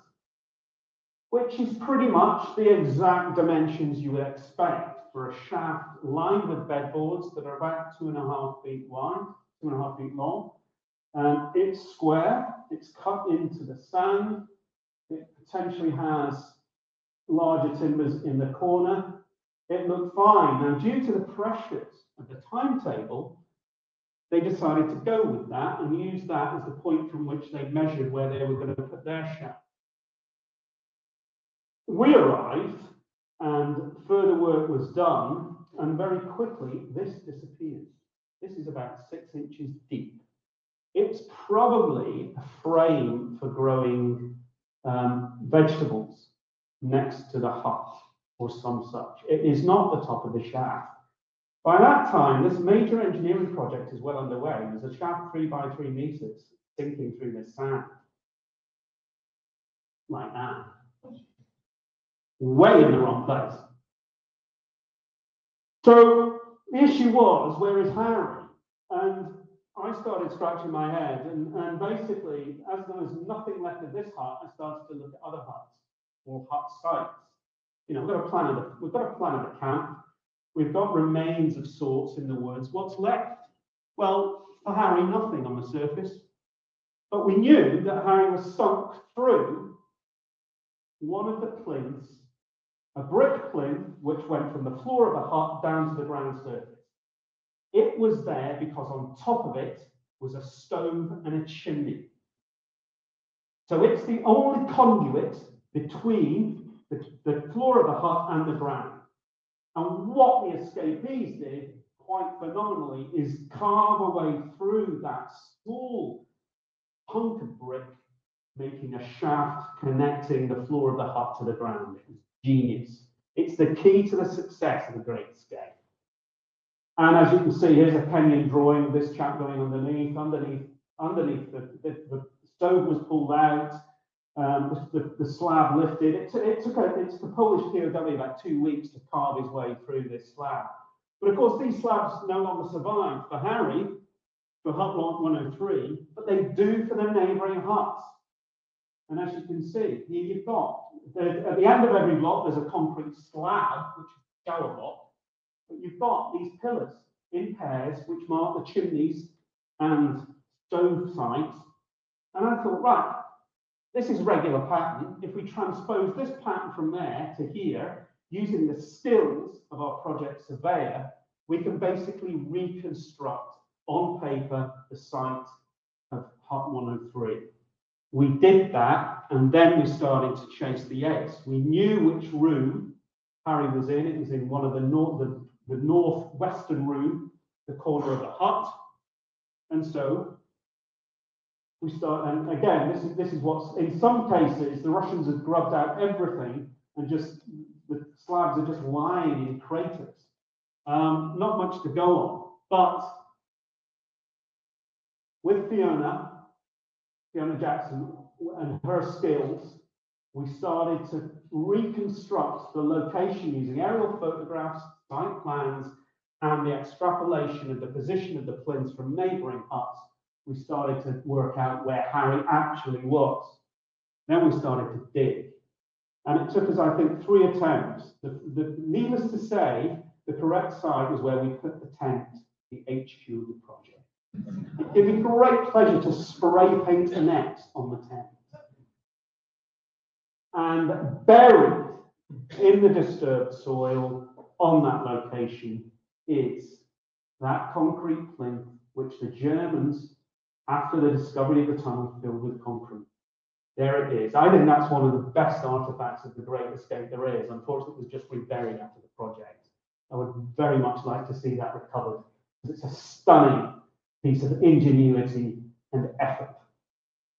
which is pretty much the exact dimensions you would expect for a shaft lined with bedboards that are about 2.5 feet wide, 2.5 feet long. It's square, it's cut into the sand, it potentially has larger timbers in the corner. It looked fine. Now, due to the pressures of the timetable, they decided to go with that and use that as the point from which they measured where they were going to put their shaft. We arrived and further work was done, and very quickly this disappears. This is about 6 inches deep. It's probably a frame for growing vegetables next to the hut or some such. It is not the top of the shaft. By that time, this major engineering project is well underway. There's a shaft 3 by 3 meters sinking through the sand. Like that. Way in the wrong place. So the issue was, where is Harry? And I started scratching my head, and basically, as there was nothing left of this hut, I started to look at other huts or hut sites. You know, we've got a plan of the camp. We've got remains of sorts in the woods. What's left? Well, for Harry, nothing on the surface. But we knew that Harry was sunk through one of the plinths, a brick plinth, which went from the floor of the hut down to the ground surface. It was there because on top of it was a stove and a chimney. So it's the only conduit between the floor of the hut and the ground. And what the escapees did, quite phenomenally, is carve a way through that small hunk of brick, making a shaft connecting the floor of the hut to the ground. It was genius. It's the key to the success of the Great Escape. And as you can see, here's a Kenyan drawing of this chap going underneath the stove was pulled out, the slab lifted. It took the Polish POW about 2 weeks to carve his way through this slab. But of course, these slabs no longer survive for Harry, for hut lot 103, but they do for the neighbouring huts. And as you can see, here you've got, at the end of every block, there's a concrete slab, which is a shower block, but you've got these pillars in pairs, which mark the chimneys and stove sites. And I thought, right, this is regular pattern. If we transpose this pattern from there to here, using the skills of our project surveyor, we can basically reconstruct on paper the site of hut 103. We did that, and then we started to chase the eggs. We knew which room Harry was in. It was in one of the northwestern room, the corner of the hut. And so we start, and again, this is what's, in some cases, the Russians have grubbed out everything and just, the slabs are just lying in craters. Not much to go on, but with Fiona Jackson and her skills, we started to reconstruct the location using aerial photographs, site plans, and the extrapolation of the position of the plinths from neighbouring huts. We started to work out where Harry actually was. Then we started to dig. And it took us, I think, 3 attempts. Needless to say, the correct site was where we put the tent, the HQ of the project. It gave me great pleasure to spray paint an X on the tent. And buried in the disturbed soil on that location is that concrete plinth, which the Germans, after the discovery of the tunnel, filled with concrete. There it is. I think that's one of the best artifacts of the Great Escape there is. Unfortunately, it was just reburied after the project. I would very much like to see that recovered, because it's a stunning piece of ingenuity and effort.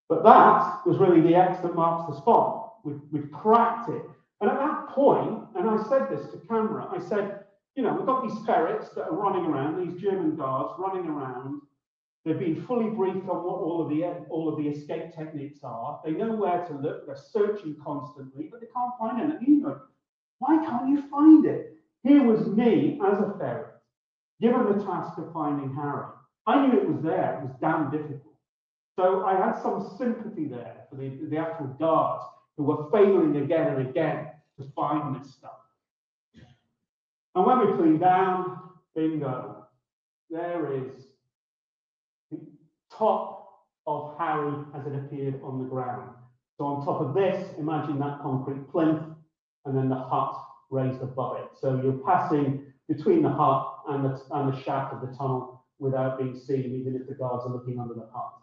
But that was really the X that marks the spot. We've cracked it. And at that point, and I said this to camera, I said, you know, we've got these ferrets that are running around, these German guards running around. They've been fully briefed on what all of the escape techniques are. They know where to look. They're searching constantly, but they can't find anything. You know, why can't you find it? Here was me as a ferret, given the task of finding Harry. I knew it was there. It was damn difficult. So I had some sympathy there for the actual guards who were failing again and again to find this stuff. And when we cleaned down, bingo, there is the top of Harry as it appeared on the ground. So on top of this, imagine that concrete plinth and then the hut raised above it. So you're passing between the hut and the shaft of the tunnel without being seen, even if the guards are looking under the hut.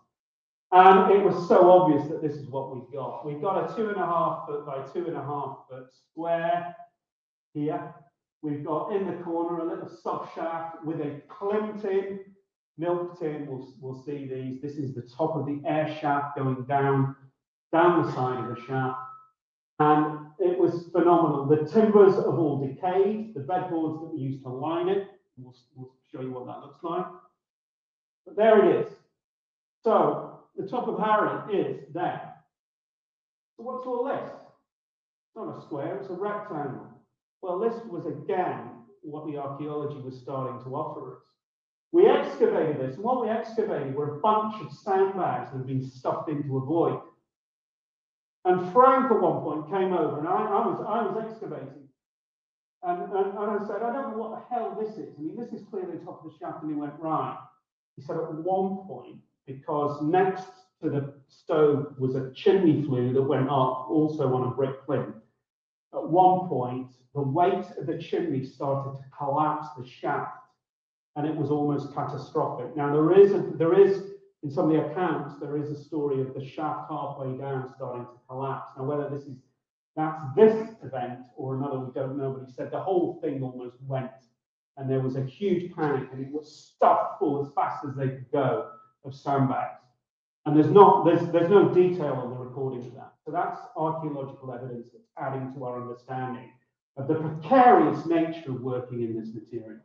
And it was so obvious that this is what we've got. We've got a 2.5 foot by 2.5 foot square here. We've got in the corner a little sub-shaft with a climbed in, milk tin. We'll see these. This is the top of the air shaft going down the side of the shaft. And it was phenomenal. The timbers have all decayed. The bedboards that we used to line it, we'll show you what that looks like. But there it is. So the top of Harry is there. So what's all this? It's not a square, it's a rectangle. Well, this was again what the archaeology was starting to offer us. We excavated this, and what we excavated were a bunch of sandbags that had been stuffed into a void. And Frank at one point came over, and I was excavating. And I said, I don't know what the hell this is. I mean, this is clearly the top of the shaft. And he went, right. He said at one point, because next to the stove was a chimney flue that went up, also on a brick plinth. At one point, the weight of the chimney started to collapse the shaft, and it was almost catastrophic. Now, there is, in some of the accounts, there is a story of the shaft halfway down starting to collapse. Now, whether that's this event or another, we don't know, but he said the whole thing almost went, and there was a huge panic, and it was stuffed full as fast as they could go of sandbags. And there's no detail on the recording of that. So that's archaeological evidence that's adding to our understanding of the precarious nature of working in this material.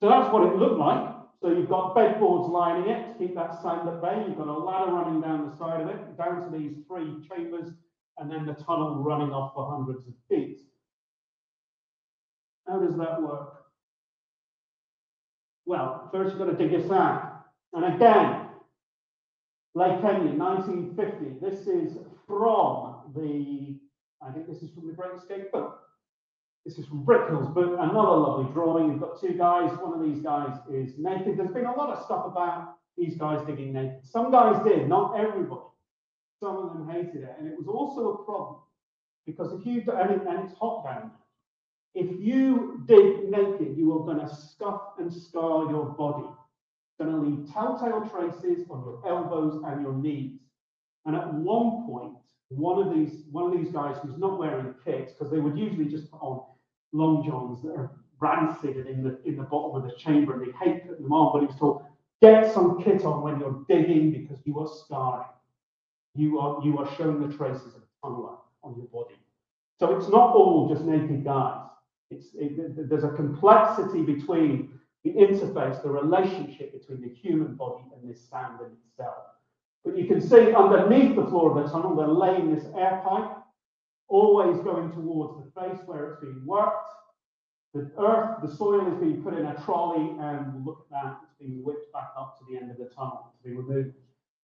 So that's what it looked like. So you've got bedboards lining it to keep that sand at bay. You've got a ladder running down the side of it, down to these 3 chambers, and then the tunnel running off for hundreds of feet. How does that work? Well, first you've got to dig your sand. And again, Lake Kenya, 1950. This is from the, I think this is from the Great Escape book. This is from Brickhill's book, another lovely drawing. You've got 2 guys. One of these guys is naked. There's been a lot of stuff about these guys digging naked. Some guys did, not everybody. Some of them hated it. And it was also a problem because if you, and it's hot down there. If you dig naked, you are going to scuff and scar your body. It's going to leave telltale traces on your elbows and your knees. And at one point, one of these guys who's not wearing kits, because they would usually just put on long johns that are rancid and in the bottom of the chamber, and they hate putting them on, but he was told, get some kit on when you're digging because you are scarring. You are showing the traces of a tunneler on your body. So it's not all just naked guys. There's a complexity between the interface, the relationship between the human body and this sand in itself. But you can see underneath the floor of the tunnel, they're laying this air pipe, always going towards the face where it's being worked. The earth, the soil is being put in a trolley, and look at that, it's being whipped back up to the end of the tunnel to be removed.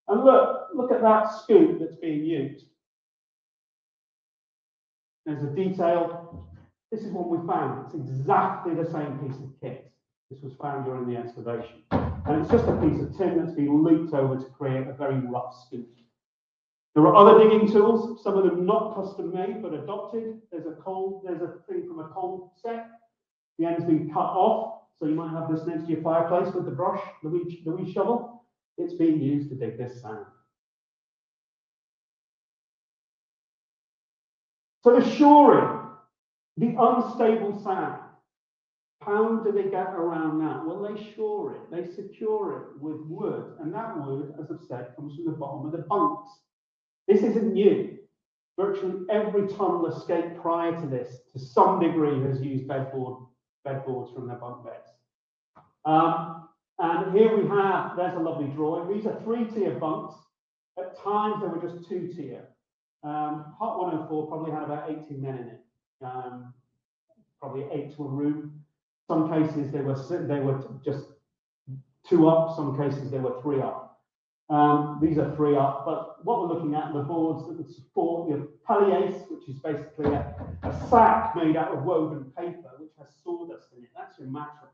And look at that scoop that's being used. There's a detail. This is what we found. It's exactly the same piece of kit. This was found during the excavation. And it's just a piece of tin that's been looped over to create a very rough scoop. There are other digging tools, some of them not custom made, but adopted. There's a thing from a coal set. The end's been cut off. So you might have this next to your fireplace with the brush, the wee shovel. It's being used to dig this sand. So the shoring, the unstable sand. How do they get around that? Well, they shore it, they secure it with wood, and that wood, as I've said, comes from the bottom of the bunks. This isn't new. Virtually every tunnel escape prior to this, to some degree, has used bedboards from their bunk beds. And here we have, there's a lovely drawing. These are 3-tier bunks. At times, they were just 2-tier. Hut 104 probably had about 18 men in it, probably 8 to a room. Some cases they were just 2 up. Some cases they were 3 up. These are 3 up. But what we're looking at are the boards that would support your palliace, which is basically a sack made out of woven paper, which has sawdust in it. That's your mattress.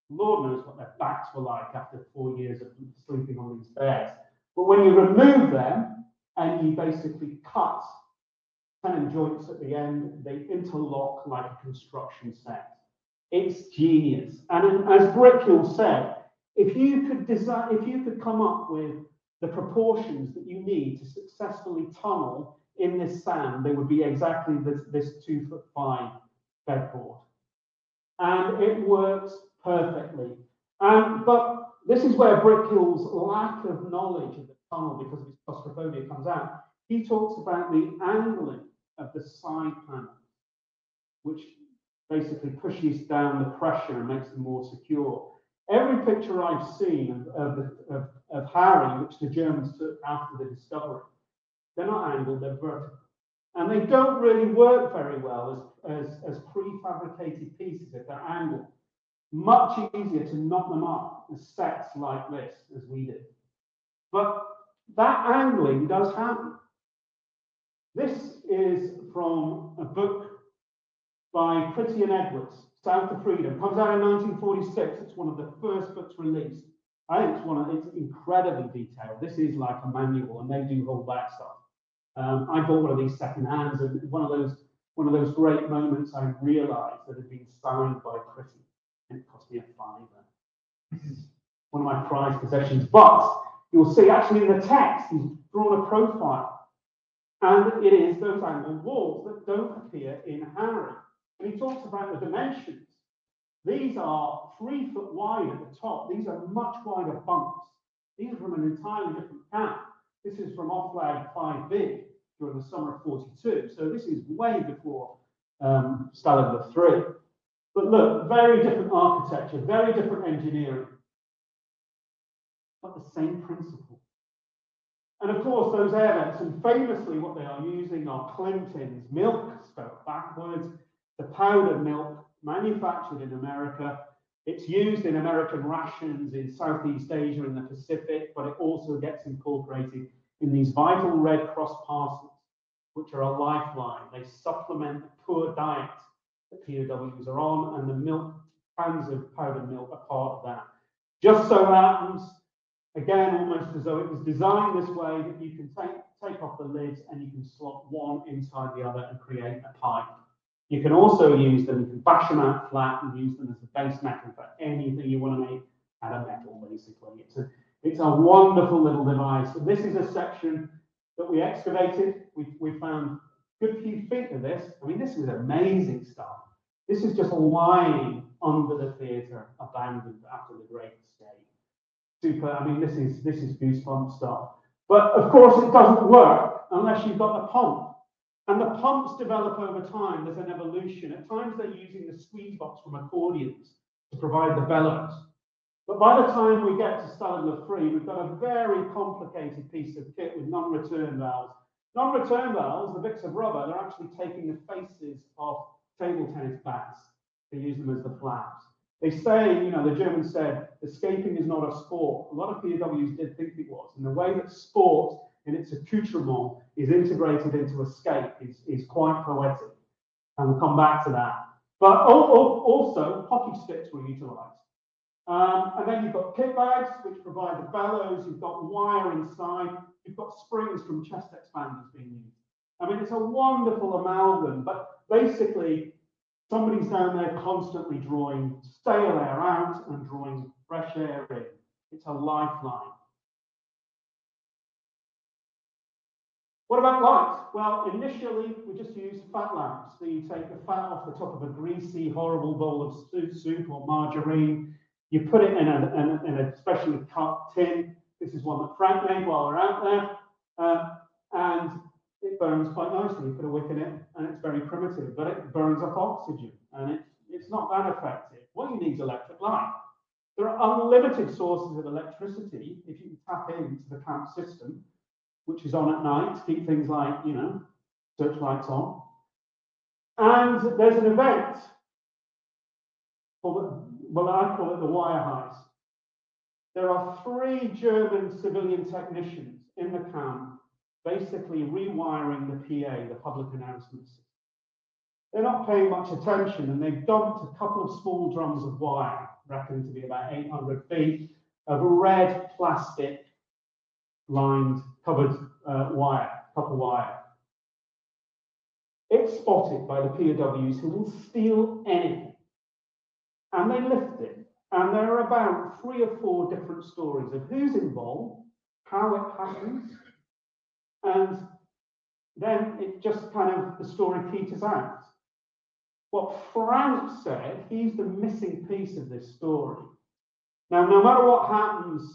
Lord knows what their backs were like after 4 years of sleeping on these beds. But when you remove them and you basically cut tenon joints at the end, they interlock like a construction set. It's genius. And as Brickhill said, if you could come up with the proportions that you need to successfully tunnel in this sand, they would be exactly this 2'5" bedboard. And it works perfectly. But this is where Brickhill's lack of knowledge of the tunnel, because of his claustrophobia, comes out. He talks about the angling of the side panels, which basically pushes down the pressure and makes them more secure. Every picture I've seen of Harry, which the Germans took after the discovery, they're not angled, they're vertical. And they don't really work very well as prefabricated pieces if they're angled. Much easier to knock them up as sets like this, as we did. But that angling does happen. This is from a book by Pretty and Edwards, South of Freedom. Comes out in 1946. It's one of the first books released. I think it's incredibly detailed. This is like a manual, and they do hold back stuff. I bought one of these second hands, and one of those great moments I realised that had been signed by Pretty, and it cost me a £5. This is one of my prized possessions. But you'll see actually in the text, he's drawn a profile, and it is those angled walls that don't appear in Harry. And he talks about the dimensions. These are 3 foot wide at the top. These are much wider bunks. These are from an entirely different camp. This is from off-flag 5B during the summer of '42. So this is way before Stalag Luft 3. But look, very different architecture, very different engineering, but the same principle. And of course, those air vents, and famously what they are using are Clinton's milk, spelled backwards, the powdered milk manufactured in America. It's used in American rations in Southeast Asia and the Pacific, but it also gets incorporated in these vital Red Cross parcels, which are a lifeline. They supplement the poor diet that POWs are on, and the milk, cans of powdered milk are part of that. Just so happens, again, almost as though it was designed this way, that you can take off the lids and you can slot one inside the other and create a pipe. You can also use them, you can bash them out flat and use them as the base metal for anything you want to make out of metal, basically. It's a wonderful little device. And this is a section that we excavated. We found a good few feet of this. I mean, this is amazing stuff. This is just lying under the theatre, abandoned after the Great Escape. Super, I mean, this is goosebump stuff. But of course, it doesn't work unless you've got a pump. And the pumps develop over time. There's an evolution. At times, they're using the squeeze box from accordions to provide the bellows. But by the time we get to Stalag Luft 3, we've got a very complicated piece of kit with non-return valves. Non-return valves, the bits of rubber, they're actually taking the faces of table tennis bats to use them as the flaps. They say, you know, the Germans said, escaping is not a sport. A lot of POWs did think it was. And the way that sport in its accoutrement is integrated into escape is quite poetic. And we'll come back to that. But also, hockey sticks were utilised. And then you've got kit bags, which provide the bellows. You've got wire inside. You've got springs from chest expanders being used. I mean, it's a wonderful amalgam. But basically, somebody's down there constantly drawing stale air out and drawing fresh air in. It's a lifeline. What about lights? Well, initially, we just used fat lamps. So you take the fat off the top of a greasy, horrible bowl of soup or margarine. You put it in a specially cut tin. This is one that Frank made while we're out there. And it burns quite nicely. You put a wick in it, and it's very primitive, but it burns up oxygen, and it's not that effective. What you need is electric light. There are unlimited sources of electricity if you can tap into the camp system, which is on at night to keep things like, you know, searchlights on. And there's an event called, well, I call it the wire heist. There are 3 German civilian technicians in the camp basically rewiring the PA, the public announcements. They're not paying much attention, and they've dumped a couple of small drums of wire, reckoned to be about 800 feet, of red plastic lined, covered wire, copper wire. It's spotted by the POWs who will steal anything. And they lift it. And there are about 3 or 4 different stories of who's involved, how it happens, and then it just kind of, the story peters out. What Frank said, he's the missing piece of this story. Now, no matter what happens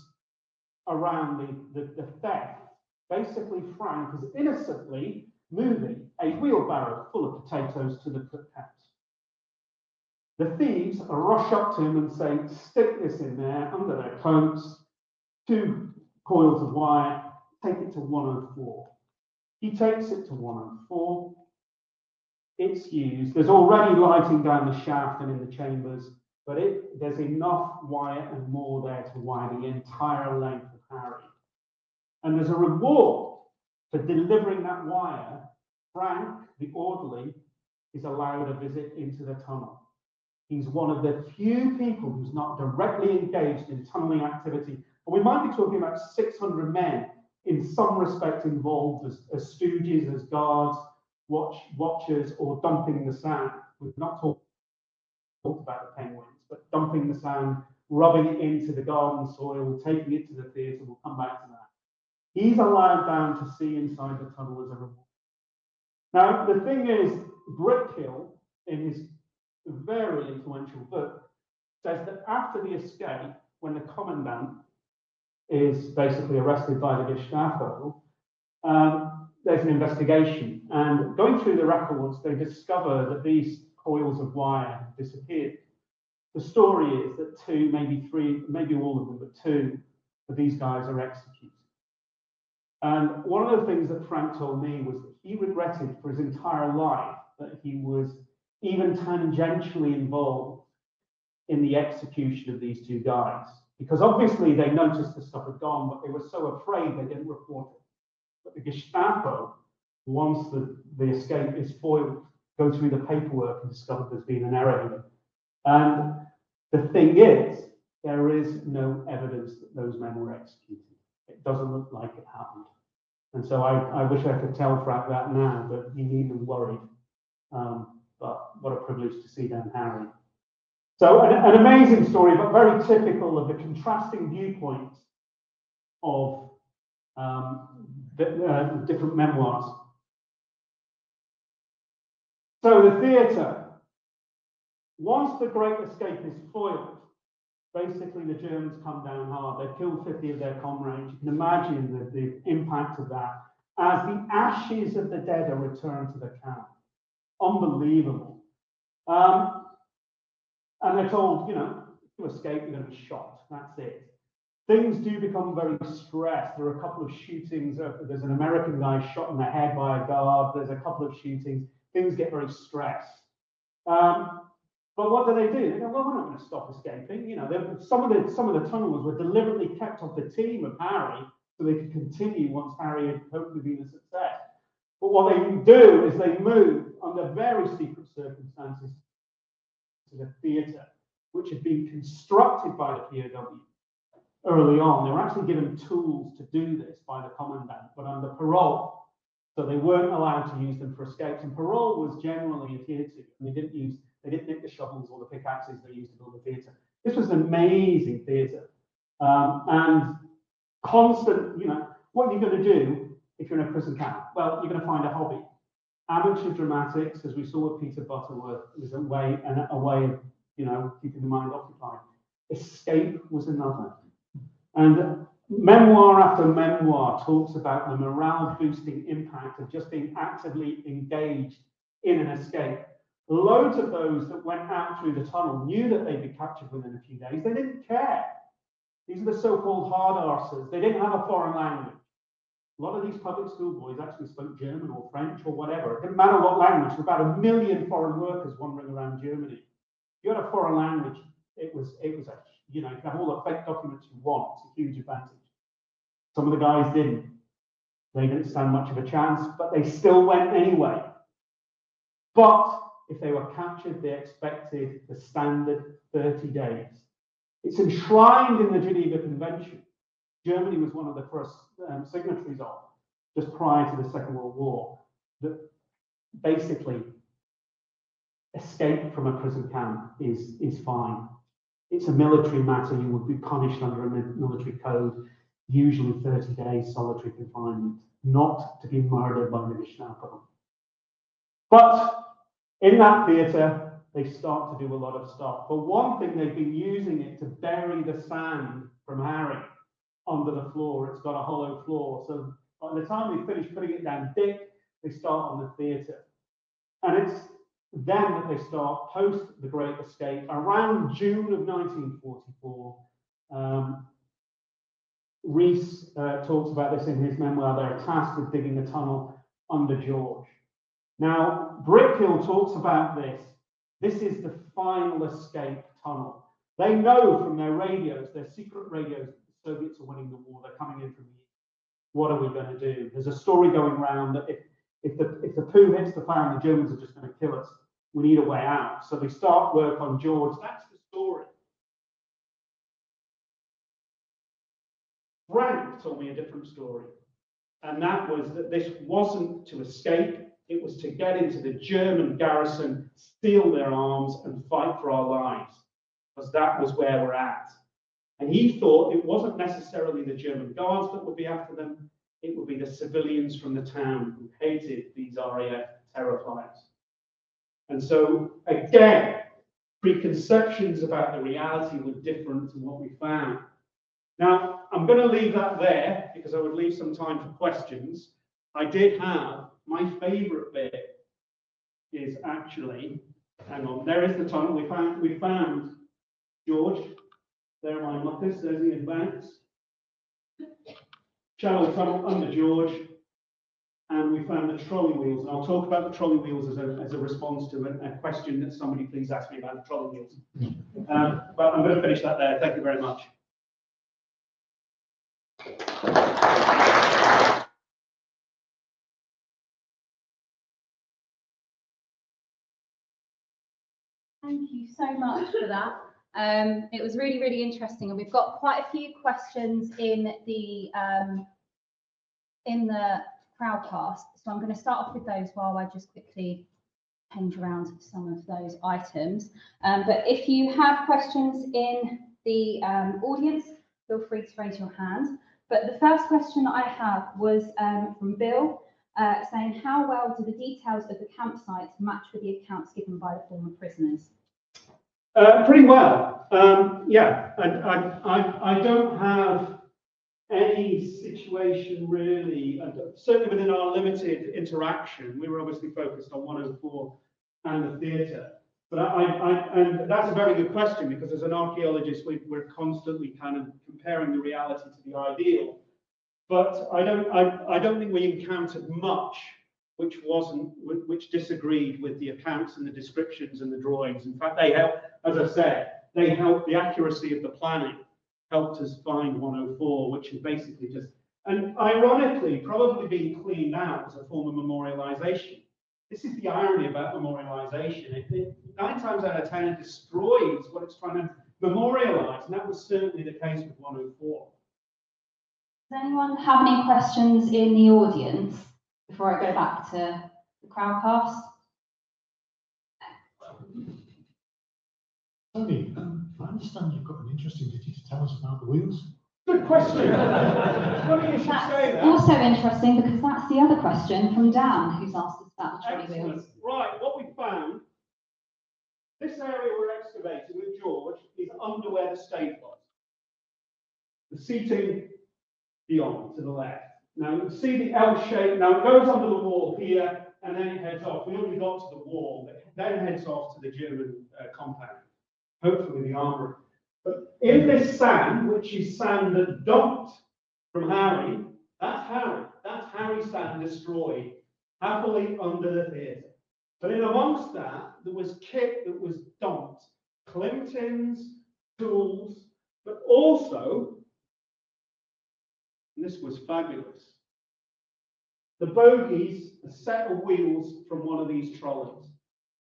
around the theft, basically Frank is innocently moving a wheelbarrow full of potatoes to the cookhouse. The thieves rush up to him and say, stick this in there under their coats, 2 coils of wire, take it to 104. He takes it to 104. It's used. There's already lighting down the shaft and in the chambers, but there's enough wire and more there to wire the entire length of Harry. And there's a reward for delivering that wire. Frank, the orderly, is allowed a visit into the tunnel. He's one of the few people who's not directly engaged in tunneling activity. And we might be talking about 600 men in some respect involved as stooges, as guards, watchers, or dumping the sand. We've not talked about the penguins, but dumping the sand, rubbing it into the garden soil, taking it to the theatre. We'll come back to that. He's allowed down to see inside the tunnel as a reward. Now, the thing is, Brickhill, in his very influential book, says that after the escape, when the commandant is basically arrested by the Gestapo, there's an investigation. And going through the records, they discover that these coils of wire disappeared. The story is that two, maybe three, maybe all of them, but two of these guys are executed. And one of the things that Frank told me was that he regretted for his entire life that he was even tangentially involved in the execution of these two guys. Because obviously they noticed the stuff had gone, but they were so afraid they didn't report it. But the Gestapo, once the escape is foiled, go through the paperwork and discover there's been an error here. And the thing is, there is no evidence that those men were executed. It doesn't look like it happened. And so I wish I could tell Frank that now, but he needn't worry. But what a privilege to see Dan Harry. So an amazing story, but very typical of the contrasting viewpoints of the different memoirs. So the theatre, once the Great Escape is foiled, basically the Germans come down hard. They've killed 50 of their comrades. You can imagine the impact of that as the ashes of the dead are returned to the camp. Unbelievable. And they're told, you know, to escape, you're going to be shot. That's it. Things do become very stressed. There are a couple of shootings. There's an American guy shot in the head by a guard. There's a couple of shootings. Things get very stressed. But what do? They go, well, we're not going to stop escaping. You know, some of the tunnels were deliberately kept off the team of Harry so they could continue once Harry had hopefully been a success. But what they do is they move under very secret circumstances to the theatre, which had been constructed by the POW early on. They were actually given tools to do this by the commandant, but under parole. So they weren't allowed to use them for escapes. And parole was generally adhered to. And they didn't nick the shovels or the pickaxes they used to build the theatre. This was an amazing theatre. And constant, you know, what are you going to do if you're in a prison camp? Well, you're going to find a hobby. Amateur dramatics, as we saw with Peter Butterworth, was a way of, you know, keeping the mind occupied. Escape was another. And memoir after memoir talks about the morale-boosting impact of just being actively engaged in an escape. Loads of those that went out through the tunnel knew that they'd be captured within a few days. They didn't care. These are the so-called hard arses. They didn't have a foreign language. A lot of these public school boys actually spoke German or French or whatever. It didn't matter what language. There were about 1 million foreign workers wandering around Germany. If you had a foreign language, it was a, you know, you can have all the fake documents you want. It's a huge advantage. Some of the guys didn't. They didn't stand much of a chance, but they still went anyway. But if they were captured, they expected the standard 30 days. It's enshrined in the Geneva Convention. Germany was one of the first signatories of, just prior to the Second World War, that basically escape from a prison camp is fine. It's a military matter. You would be punished under a military code, usually 30 days solitary confinement, not to be murdered by the Gestapo. But in that theatre, they start to do a lot of stuff. For one thing, they've been using it to bury the sand from Harry under the floor. It's got a hollow floor. So by the time they finish putting it down thick, they start on the theatre. And it's then that they start post the Great Escape. Around June of 1944, Rees talks about this in his memoir. They're tasked with digging a tunnel under George. Now, Brickhill talks about this. This is the final escape tunnel. They know from their radios, their secret radios, the Soviets are winning the war. They're coming in from the east. What are we going to do? There's a story going around that if the poo hits the fan, the Germans are just going to kill us. We need a way out. So they start work on George. That's the story. Frank told me a different story. And that was that this wasn't to escape. It was to get into the German garrison, steal their arms, and fight for our lives. Because that was where we're at. And he thought it wasn't necessarily the German guards that would be after them. It would be the civilians from the town who hated these RAF terror flyers. And so, again, preconceptions about the reality were different to what we found. Now, I'm going to leave that there because I would leave some time for questions. I did have my favorite bit is actually hang on, there is the tunnel. We found George. There are my muckers, there's Ian Banks. Shallow tunnel under George. And we found the trolley wheels. And I'll talk about the trolley wheels as a response to a question that somebody please asked me about the trolley wheels. But I'm going to finish that there. Thank you very much. Thank you so much for that. It was really, really interesting, and we've got quite a few questions in the crowdcast. So I'm going to start off with those while I just quickly page around some of those items. But if you have questions in the audience, feel free to raise your hand. But the first question that I have was from Bill, saying, how well do the details of the campsites match with the accounts given by the former prisoners? Pretty well. Yeah, and I don't have any situation really, and certainly within our limited interaction, we were obviously focused on 104 and the theatre. But and that's a very good question, because as an archaeologist, we're constantly kind of comparing the reality to the ideal. But I don't think we encountered much which disagreed with the accounts and the descriptions and the drawings. In fact, they helped, as I said, they helped the accuracy of the planning, helped us find 104, which is basically just, and ironically, probably being cleaned out as a form of memorialization. This is the irony about memorialization. It 9 times out of 10, it destroys what it's trying to memorialize, and that was certainly the case with 104. Does anyone have any questions in the audience before I go back to the crowdcast? Tony, I understand you've got an interesting ditty to tell us about the wheels. Good question. Funny you should say that. Also interesting, because that's the other question from Dan, who's asked us about the trolley wheels. Right, what we found, this area we're excavating with George is under where the stage was. The seating beyond, to the left. Now you can see the L shape. Now it goes under the wall here, and then it heads off. We already got to the wall, but it then heads off to the German compound, hopefully the armory. But in this sand, which is sand that dumped from Harry, that's Harry sand destroyed happily under the theatre. But in amongst that, there was kit that was dumped, Clintons, tools, but also, and this was fabulous, the bogies, a set of wheels from one of these trolleys.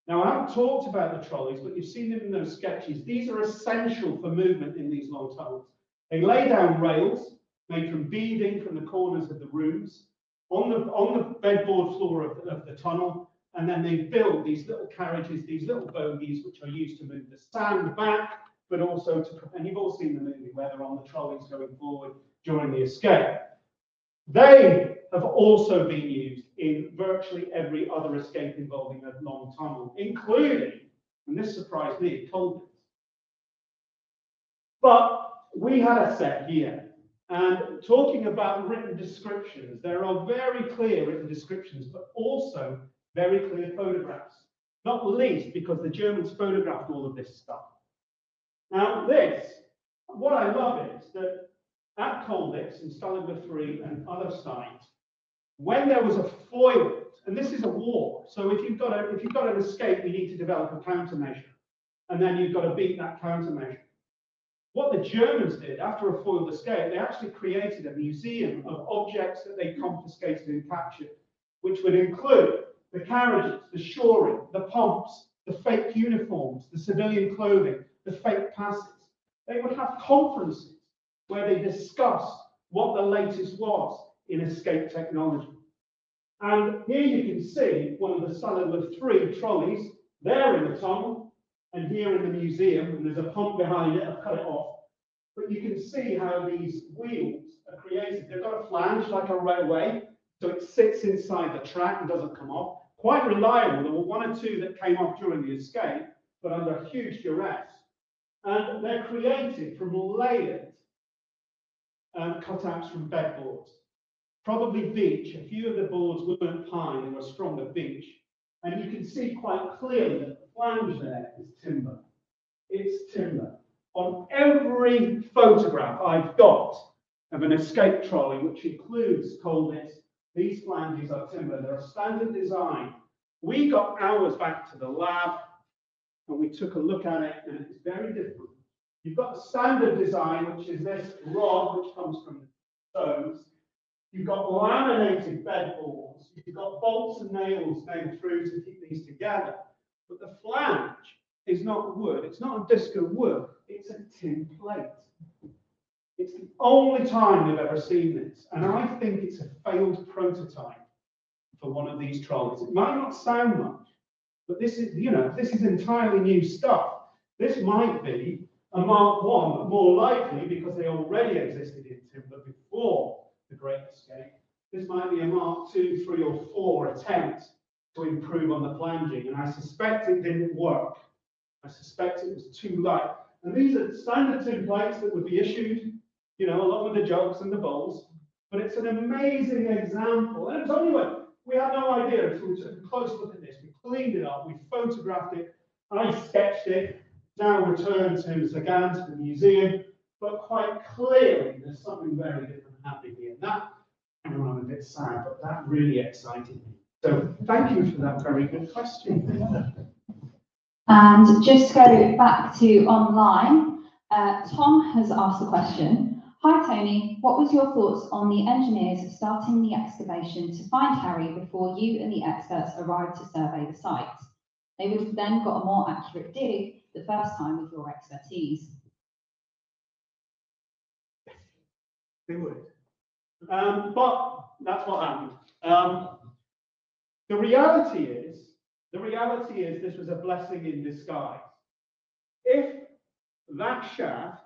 Now, I haven't talked about the trolleys, but you've seen them in those sketches. These are essential for movement in these long tunnels. They lay down rails made from beading from the corners of the rooms on the bedboard floor of the tunnel, and then they build these little carriages, these little bogies, which are used to move the sand back, but also to, and you've all seen the movie where they're on the trolleys going forward during the escape. They have also been used in virtually every other escape involving a long tunnel, including, and this surprised me, coal pits. But we had a set here, and talking about written descriptions, there are very clear written descriptions, but also very clear photographs, not least because the Germans photographed all of this stuff. Now this, what I love is that at Coldix and Stalag Luft 3 and other sites, when there was a foiled, and this is a war, so if you've got an escape, you need to develop a countermeasure, and then you've got to beat that countermeasure. What the Germans did after a foiled escape, they actually created a museum of objects that they confiscated and captured, which would include the carriages, the shoring, the pumps, the fake uniforms, the civilian clothing, the fake passes. They would have conferences where they discussed what the latest was in escape technology. And here you can see one of the Stalag Luft 3 trolleys, there in the tunnel, and here in the museum, and there's a pump behind it, I've cut it off. But you can see how these wheels are created. They've got a flange like a railway, so it sits inside the track and doesn't come off. Quite reliable. There were 1 or 2 that came off during the escape, but under huge duress. And they're created from layered cutouts from bedboards. Probably beech. A few of the boards weren't pine, they were stronger beech. And you can see quite clearly that the flange there is timber. It's timber. On every photograph I've got of an escape trolley, which includes coldness, these flanges are timber. They're a standard design. We got ours back to the lab and we took a look at it, and it's very different. You've got the standard design, which is this rod, which comes from the stones. You've got laminated bedboards. You've got bolts and nails nailed through to keep these together. But the flange is not wood. It's not a disc of wood. It's a tin plate. It's the only time we've ever seen this. And I think it's a failed prototype for one of these trolleys. It might not sound much, but this is, this is entirely new stuff. This might be a Mark I, but more likely, because they already existed in timber before the Great Escape, this might be a Mark II, III, or IV attempt to improve on the flanging. And I suspect it didn't work. I suspect it was too light. And these are standard tin plates that would be issued, along with the jugs and the bowls. But it's an amazing example. And it's only when we had no idea until we took a close look at this. We cleaned it up, we photographed it, I sketched it, now returned to Zagan, to the museum. But quite clearly, there's something very different happening here. And that, I'm a bit sad, but that really excited me. So thank you for that very good question. And just to go back to online, Tom has asked a question. Hi Tony, what was your thoughts on the engineers starting the excavation to find Harry before you and the experts arrived to survey the site? They would have then got a more accurate dig the first time with your expertise. They would. But that's what happened. The reality is this was a blessing in disguise. If that shaft,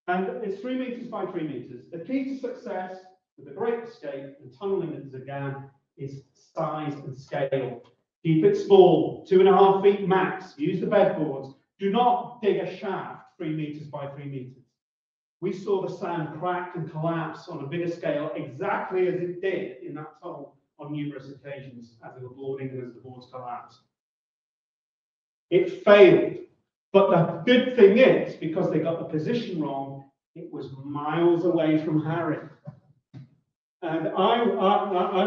and it's 3 meters by 3 meters, the key to success with the Great Escape and tunneling at Zagan is size and scale. Keep it small, 2.5 feet max. Use the bedboards. Do not dig a shaft 3 meters by 3 meters. We saw the sand crack and collapse on a bigger scale, exactly as it did in that tunnel on numerous occasions as they were boarding and as the boards collapsed. It failed. But the good thing is, because they got the position wrong, it was miles away from Harry. And I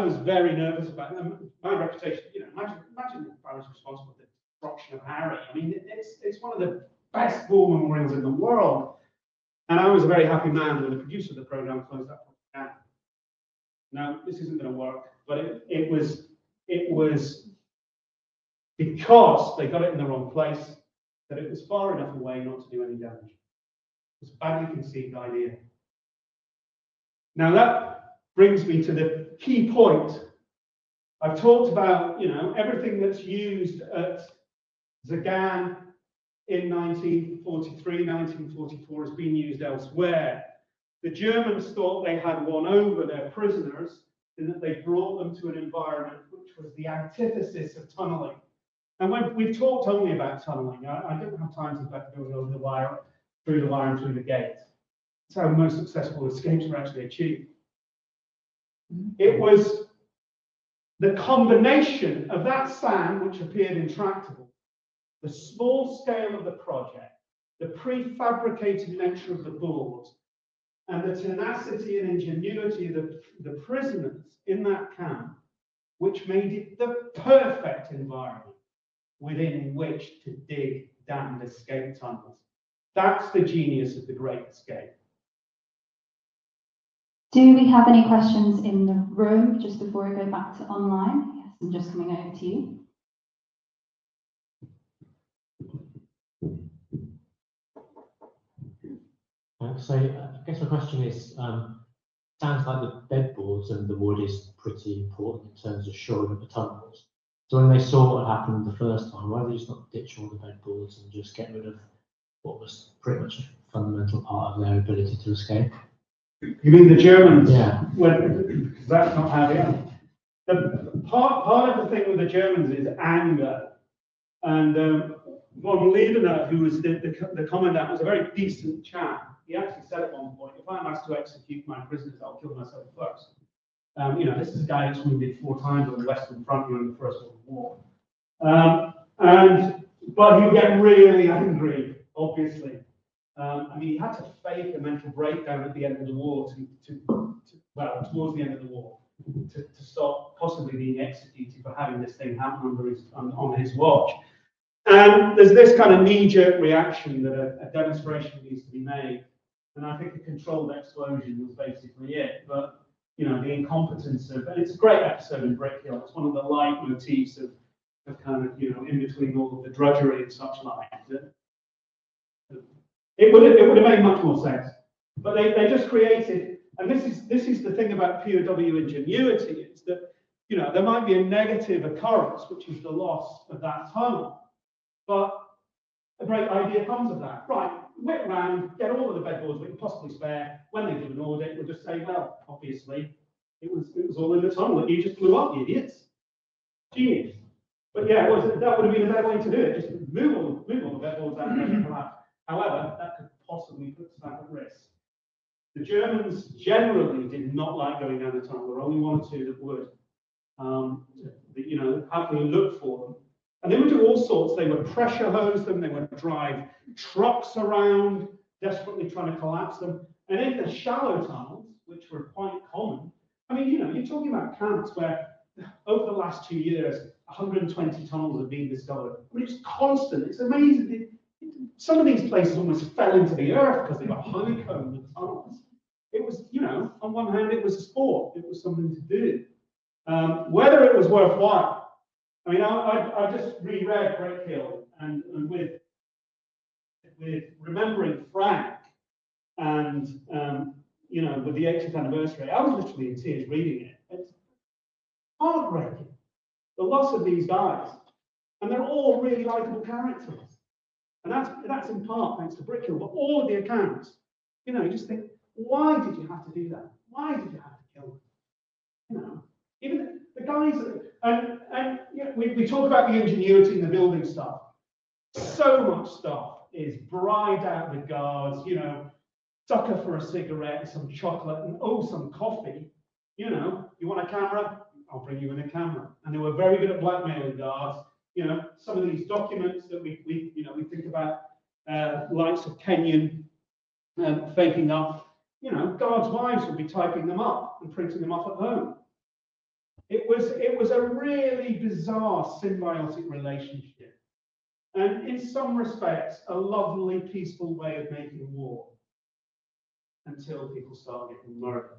was very nervous about it. My reputation, imagine if I was responsible for the destruction of Harry. I mean, it's one of the best war memorials in the world. And I was a very happy man when the producer of the program closed that project down. Now, this isn't going to work, but it was because they got it in the wrong place, that it was far enough away not to do any damage. It was a badly conceived idea. Now that brings me to the key point. I've talked about, everything that's used at Zagan in 1943, 1944 has been used elsewhere. The Germans thought they had won over their prisoners in that they brought them to an environment which was the antithesis of tunneling. And when we've talked only about tunneling, I don't have time to go over the wire, through the wire and through the gate. That's how most successful escapes were actually achieved. It was the combination of that sand, which appeared intractable, the small scale of the project, the prefabricated nature of the boards, and the tenacity and ingenuity of the prisoners in that camp, which made it the perfect environment within which to dig damned escape tunnels. That's the genius of the Great Escape. Do we have any questions in the room just before I go back to online? Yes, I'm just coming over to you. So I guess my question is, sounds like the bedboards and the wood is pretty important in terms of shoring up the tunnels. So when they saw what happened the first time, why did they just not ditch all the bedboards and just get rid of what was pretty much a fundamental part of their ability to escape? You mean the Germans? Yeah. Because that's not how they are. The part of the thing with the Germans is anger. And von Liedener, who was the commandant, was a very decent chap. He actually said at one point, if I'm asked to execute my prisoners, I'll kill myself first. This is a guy who's wounded 4 times on the Western Front during the First World War. And But he would get really angry, obviously. I mean, he had to fake a mental breakdown at the end of the war well, towards the end of the war, to stop possibly being executed for having this thing happen on his watch. And there's this kind of knee-jerk reaction that a demonstration needs to be made. And I think a controlled explosion was basically it. But, you know, the incompetence of, and it's a great episode in Brick Hill. It's one of the leitmotifs of kind of, you know, in between all of the drudgery and such like. It would have made much more sense. But they just created, and this is the thing about POW ingenuity, is that, you know, there might be a negative occurrence, which is the loss of that tunnel. But a great idea comes of that. Right, whip round, get all of the bedboards we can possibly spare. When they do an audit, we'll just say, well, obviously, it was all in the tunnel that you just blew up, you idiots. Genius. But yeah, that would have been a better way to do it. Just move all the bedboards out and collapse. However, that could possibly put us at risk. The Germans generally did not like going down the tunnel. There were only one or two that would. You know, happily look for them. And they would do all sorts. They would pressure hose them. They would drive trucks around, desperately trying to collapse them. And in the shallow tunnels, which were quite common, I mean, you know, you're talking about camps where over the last 2 years, 120 tunnels have been discovered. I mean, it's constant. It's amazing. Some of these places almost fell into the earth because they got honeycombed with tunnels. It was, you know, on one hand, it was a sport. It was something to do. Whether it was worthwhile, I mean, I just reread Brick Hill, and with remembering Frank and, you know, with the 80th anniversary, I was literally in tears reading it. It's heartbreaking, the loss of these guys. And they're all really likable characters. And that's in part thanks to Brick Hill, but all of the accounts, you know, you just think, why did you have to do that? Why did you have to kill them? You know, even the guys, and you know, we talk about the ingenuity in the building stuff. So much stuff is bribed out the guards, you know, sucker for a cigarette, some chocolate, and oh, some coffee. You know, you want a camera? I'll bring you in a camera. And they were very good at blackmailing guards. You know, some of these documents that we think about, likes of Kenyon faking up, you know, guards' wives would be typing them up and printing them off at home. It was a really bizarre symbiotic relationship, and in some respects, a lovely, peaceful way of making war until people start getting murdered.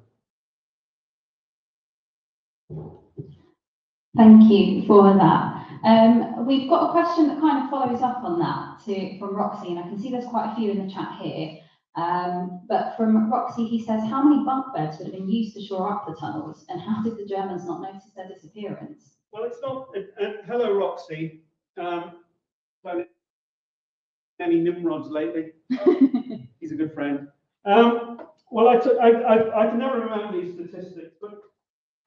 Thank you for that. We've got a question that kind of follows up on that from Roxy, and I can see there's quite a few in the chat here. But from Roxy, he says, how many bunk beds would have been used to shore up the tunnels, and how did the Germans not notice their disappearance? Well, it's not. Hello, Roxy. Any Nimrods lately? He's a good friend. Well, I can never remember these statistics, but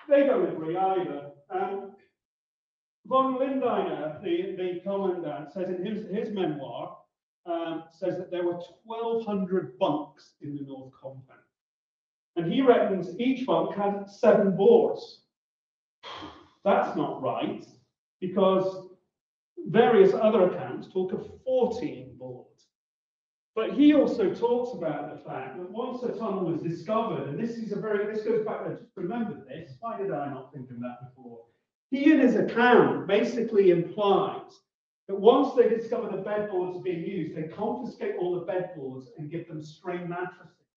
they don't agree either. Von Lindiner, the commandant, says in his memoir, says that there were 1,200 bunks in the North Compound. And he reckons each bunk had 7 boards. That's not right, because various other accounts talk of 14 boards. But he also talks about the fact that once a tunnel was discovered, and this goes back, I just remembered this, why did I not think of that before? He in his account basically implies that once they discover the bedboards being used, they confiscate all the bedboards and give them string mattresses,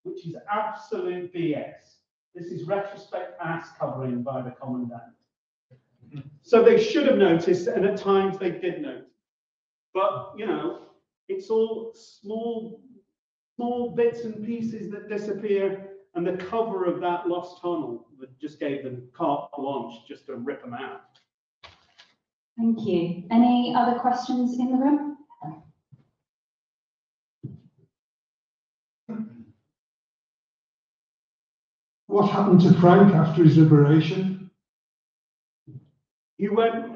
which is absolute BS. This is retrospect ass covering by the commandant. So they should have noticed, and at times they did notice. But, you know, it's all small bits and pieces that disappear, and the cover of that lost tunnel that just gave them carte blanche just to rip them out. Thank you. Any other questions in the room? What happened to Frank after his liberation? He went home.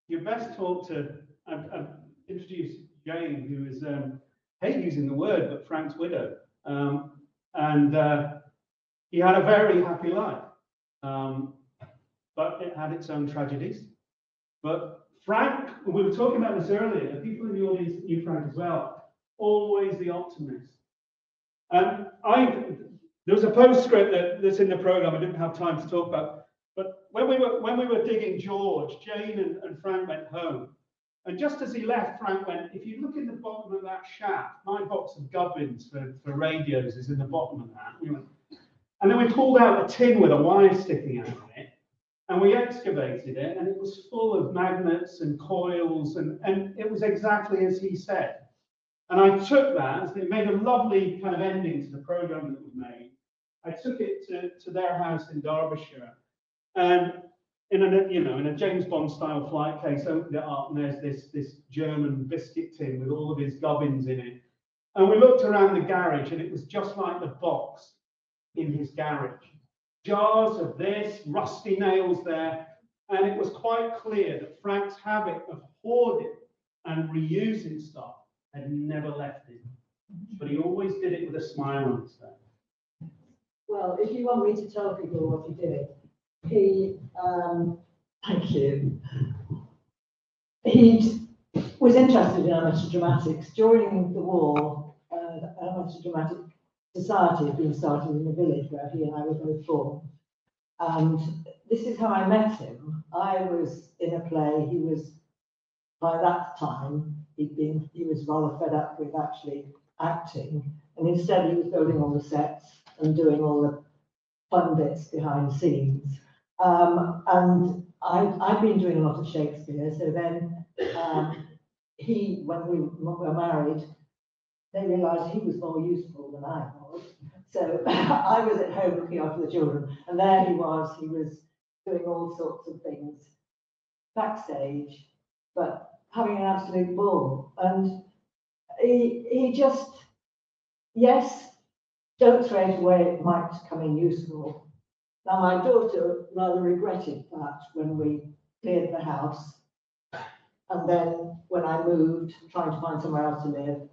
You best talk to, I've introduced Jane, who is, hate using the word, but Frank's widow. And he had a very happy life. but it had its own tragedies. But Frank, we were talking about this earlier, the people in the audience knew Frank as well, always the optimist. And there was a postscript that's in the programme I didn't have time to talk about, but when we were digging George, Jane and Frank went home. And just as he left, Frank went, if you look in the bottom of that shaft, my box of gubbins for radios is in the bottom of that. And then we pulled out a tin with a wire sticking out of it, and we excavated it, and it was full of magnets and coils, and it was exactly as he said. And I took that, it made a lovely kind of ending to the programme that was made. I took it to their house in Derbyshire, and in a James Bond style flight case, opened it up, and there's this German biscuit tin with all of his gubbins in it. And we looked around the garage, and it was just like the box in his garage. Jars of this, rusty nails there, and it was quite clear that Frank's habit of hoarding and reusing stuff had never left him. But he always did it with a smile on his face. Well, if you want me to tell people what he did, he, thank you. He was interested in amateur dramatics. During the war, amateur dramatic society had been started in the village where he and I were both born. And this is how I met him. I was in a play. He was, by that time, he was rather fed up with actually acting. And instead he was building all the sets and doing all the fun bits behind the scenes. And I'd been doing a lot of Shakespeare. So then when we were married, they realised he was more useful than I was. So I was at home looking after the children, and there he was doing all sorts of things backstage, but having an absolute ball. And he just, yes, don't throw it away, it might come in useful. Now my daughter rather regretted that when we cleared the house, and then when I moved, trying to find somewhere else to live,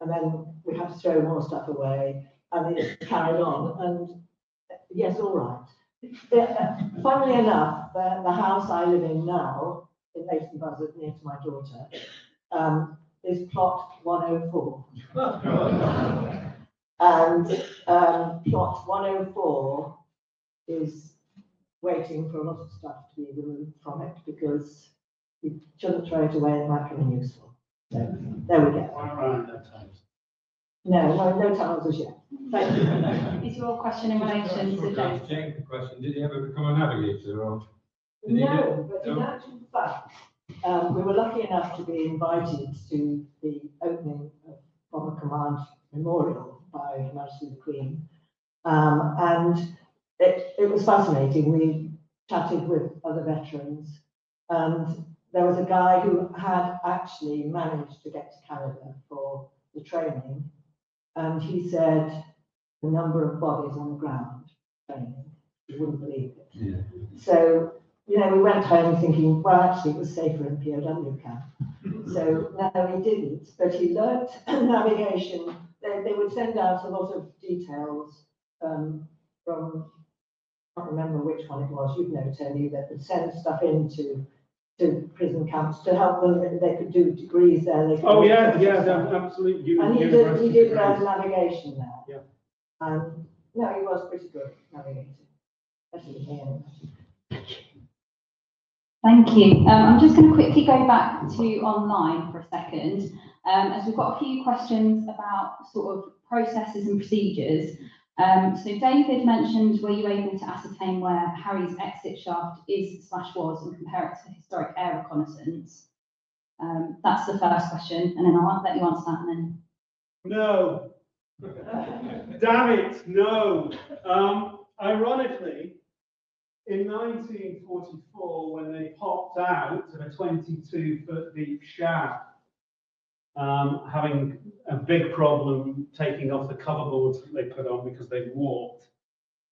and then we had to throw more stuff away, and it carried on. And yes, all right. Funnily enough, the house I live in now, in Leighton Buzzard, near to my daughter, is plot 104. And plot 104 is waiting for a lot of stuff to be removed from it, because you shouldn't throw it away, it might come in useful. So there we go. No tunnels as yet. Thank you. Is your question in relation to James? Change the question. Did he ever become a navigator? Or No, but in actual fact, we were lucky enough to be invited to the opening of Bomber Command Memorial by Her Majesty the Queen. And it was fascinating. We chatted with other veterans, and there was a guy who had actually managed to get to Canada for the training, and he said the number of bodies on the ground training, you wouldn't believe it. yeah. So, we went home thinking, well, actually it was safer in POW camp. So no, he didn't, but he learnt navigation. They would send out a lot of details from, I can't remember which one it was, you'd know, Tony, that would send stuff into prison camps to help them. They could do degrees there. Oh yeah, absolutely. And he did learn navigation there. Yeah. And no, he was pretty good at navigating. Better than me anyway. Thank you. I'm just going to quickly go back to online for a second, as we've got a few questions about sort of processes and procedures. So David mentioned, were you able to ascertain where Harry's exit shaft is/was and compare it to historic air reconnaissance? That's the first question, and then I'll let you answer that. And then No. Damn it, no. Ironically, in 1944, when they popped out of a 22-foot deep shaft, having a big problem taking off the cover boards that they put on because they warped,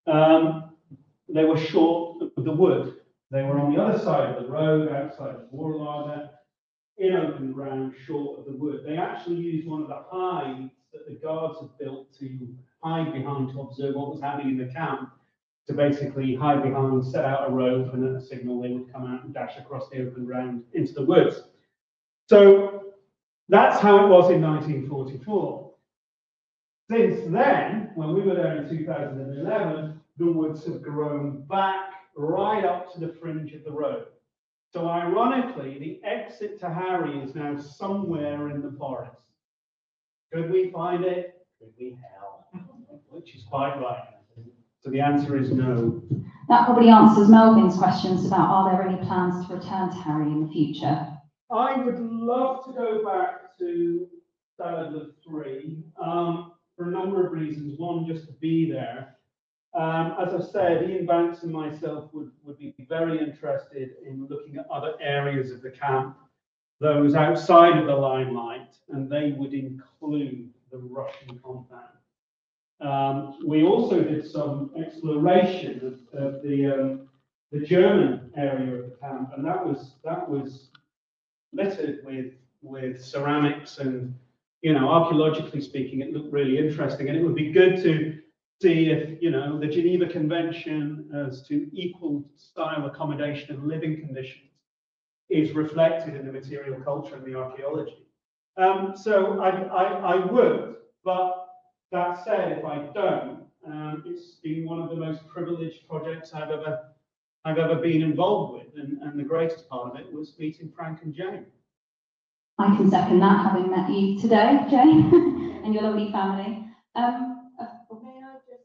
they were short of the wood. They were on the other side of the road, outside of Warlarder, in open ground, short of the wood. They actually used one of the hides that the guards had built to hide behind to observe what was happening in the camp. to basically hide behind, set out a rope, and at a signal they would come out and dash across the open ground into the woods. So that's how it was in 1944. Since then, when we were there in 2011, the woods have grown back right up to the fringe of the road. So ironically, the exit to Harry is now somewhere in the forest. Could we find it? Could we help? Which is quite right. So the answer is no. That probably answers Melvin's questions about are there any plans to return to Harry in the future? I would love to go back to Stalag Luft 3 for a number of reasons. One, just to be there. As I've said, Ian Banks and myself would be very interested in looking at other areas of the camp, those outside of the limelight, and they would include the Russian compound. We also did some exploration of the German area of the camp, and that was littered with ceramics, and archaeologically speaking, it looked really interesting, and it would be good to see if the Geneva Convention as to equal style accommodation and living conditions is reflected in the material culture and the archaeology. So I would, but that said, if I don't, it's been one of the most privileged projects I've ever been involved with, and the greatest part of it was meeting Frank and Jane. I can second that, having met you today, Jane, and your lovely family. May I just?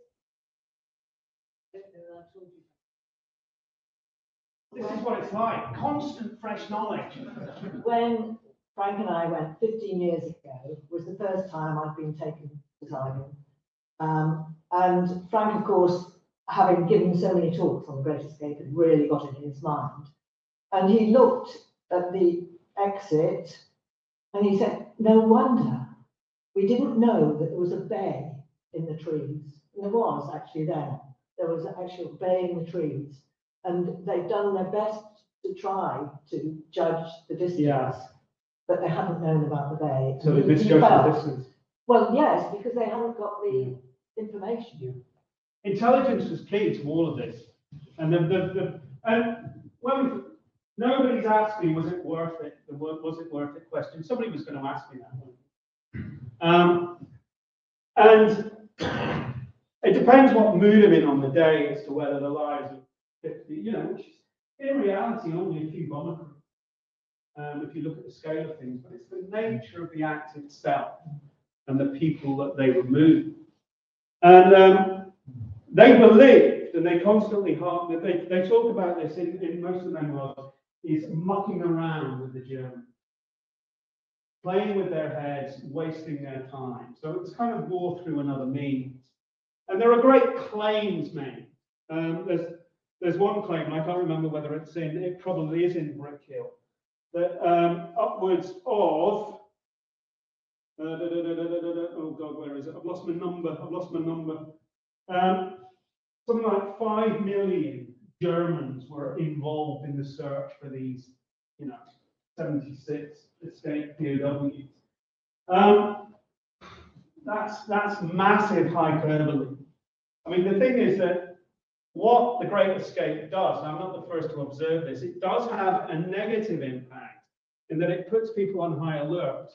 This is what it's like, constant fresh knowledge. When Frank and I went 15 years ago, was the first time I'd been taken to Zagan. And Frank, of course, having given so many talks on the Great Escape, had really got it in his mind. And he looked at the exit and he said, no wonder we didn't know that there was a bay in the trees. And there was actually then. There was an actual bay in the trees. And they've done their best to try to judge the distance. Yeah. But they hadn't known about the bay. So they misjudged the distance. Well, yes, because they haven't got the information. Intelligence was key to all of this, and nobody's asked me, was it worth it? Was it worth it question. Somebody was going to ask me that. And it depends what mood I'm in on the day as to whether the lives of 50, which is in reality only a few bomber crews. If you look at the scale of things, but it's the nature of the act itself and the people that they remove. And they believed, and they constantly they talk about this in most of the memoirs, is mucking around with the Germans, playing with their heads, wasting their time. So it's kind of war through another means. And there are great claims made. There's one claim, and I can't remember whether it probably is in Brick Hill, that upwards of oh God, where is it? I've lost my number. Something like 5 million Germans were involved in the search for these, 76 escaped POWs. That's massive hyperbole. I mean, the thing is that what the Great Escape does, and I'm not the first to observe this, it does have a negative impact in that it puts people on high alert.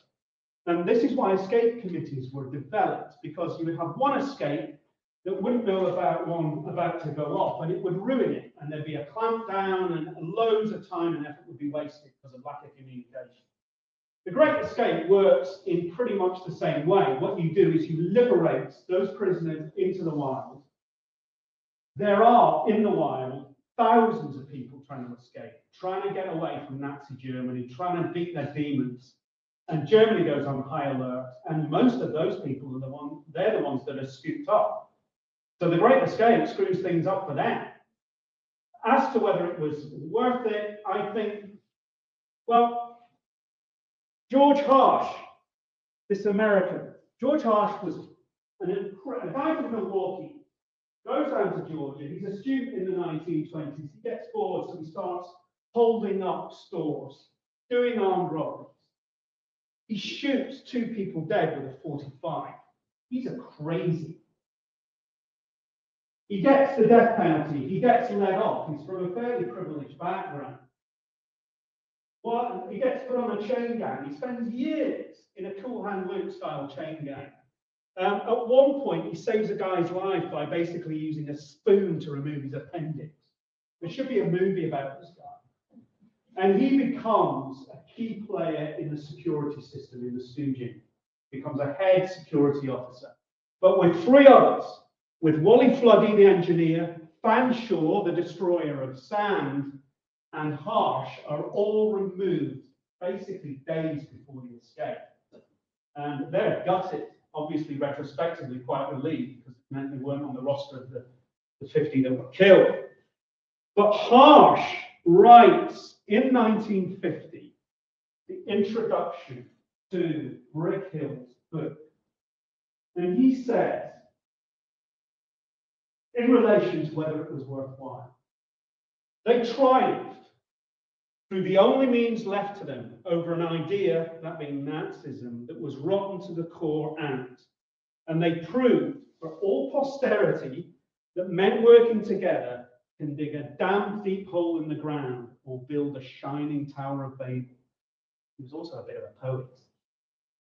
And this is why escape committees were developed, because you would have one escape that wouldn't know about one about to go off, and it would ruin it, and there'd be a clamp down, and loads of time and effort would be wasted because of lack of communication. The Great Escape works in pretty much the same way. What you do is you liberate those prisoners into the wild. There are, in the wild, thousands of people trying to escape, trying to get away from Nazi Germany, trying to beat their demons. And Germany goes on high alert, and most of those people are they're the ones that are scooped up. So the Great Escape screws things up for them. As to whether it was worth it, I think, well, George Harsh, this American, George Harsh was a guy from Milwaukee, goes down to Georgia. He's a student in the 1920s. He gets bored, so he starts holding up stores, doing armed robberies. He shoots 2 people dead with a .45. He's a crazy. He gets the death penalty. He gets let off. He's from a fairly privileged background. He gets put on a chain gang. He spends years in a Cool Hand Luke style chain gang. At one point, he saves a guy's life by basically using a spoon to remove his appendix. There should be a movie about this guy. And he becomes a key player in the security system, in the stooging. Becomes a head security officer. But with three others, with Wally Floody, the engineer, Fanshawe, the destroyer of sand, and Harsh, are all removed basically days before the escape. And they're gutted, obviously retrospectively quite relieved, because it meant they weren't on the roster of the 50 that were killed. But Harsh writes in 1950 the introduction to Brick Hill's book. And he says, in relation to whether it was worthwhile, they triumphed through the only means left to them over an idea, that being Nazism, that was rotten to the core and they proved for all posterity that men working together can dig a damn deep hole in the ground or build a shining Tower of Babel. He was also a bit of a poet.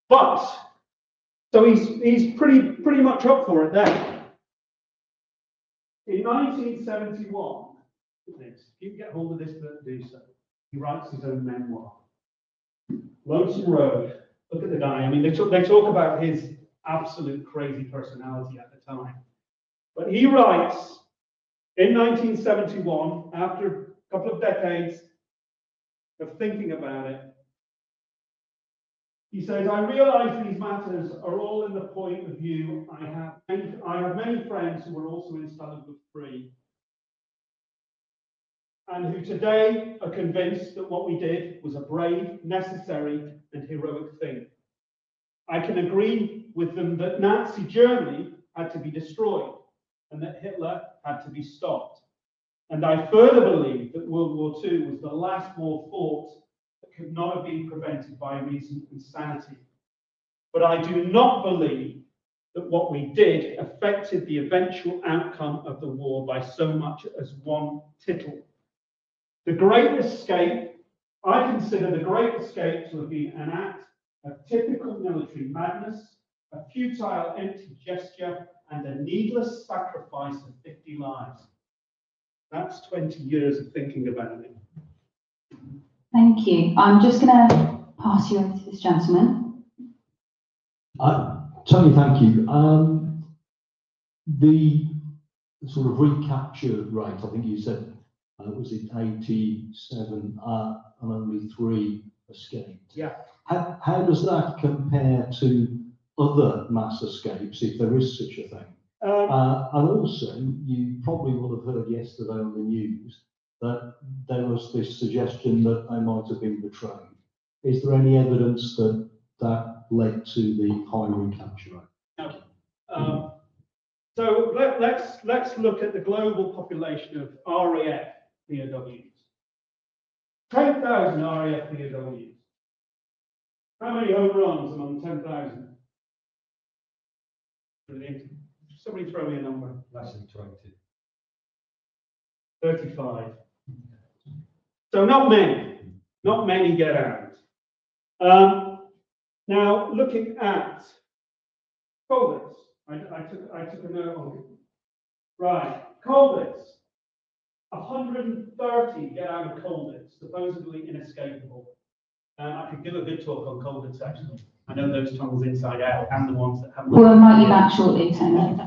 But, so he's pretty much up for it then. In 1971, if you can get hold of this book, do so. He writes his own memoir. Lonesome Road. Look at the guy. I mean, they talk about his absolute crazy personality at the time. But he writes in 1971, after a couple of decades of thinking about it, he says, I realize these matters are all in the point of view. I have many friends who were also in Stalag Luft 3 and who today are convinced that what we did was a brave, necessary, and heroic thing. I can agree with them that Nazi Germany had to be destroyed and that Hitler had to be stopped. And I further believe that World War II was the last war fought that could not have been prevented by reason and sanity. But I do not believe that what we did affected the eventual outcome of the war by so much as one tittle. The Great Escape, I consider the Great Escape to have been an act of typical military madness, a futile, empty gesture, and a needless sacrifice of 50 lives. That's 20 years of thinking about it. Thank you. I'm just going to pass you over to this gentleman. Tony, thank you. The sort of recapture rate, I think you said, was it 87 and only 3 escaped? Yeah. How does that compare to other mass escapes, if there is such a thing? And also, you probably will have heard yesterday on the news that there was this suggestion that they might have been betrayed. Is there any evidence that that led to the high recapture rate? No. So let's look at the global population of RAF POWs. 10,000 RAF POWs. How many overruns among 10,000? Somebody throw me a number. Less than 20. 35. So not many get out. Now looking at Colditz, I took a note on it. Right, Colditz, 130 get out of Colditz, supposedly inescapable. I could give a good talk on Colditz actually. I know those tunnels inside out and the ones that haven't. We'll invite you back shortly, Tony.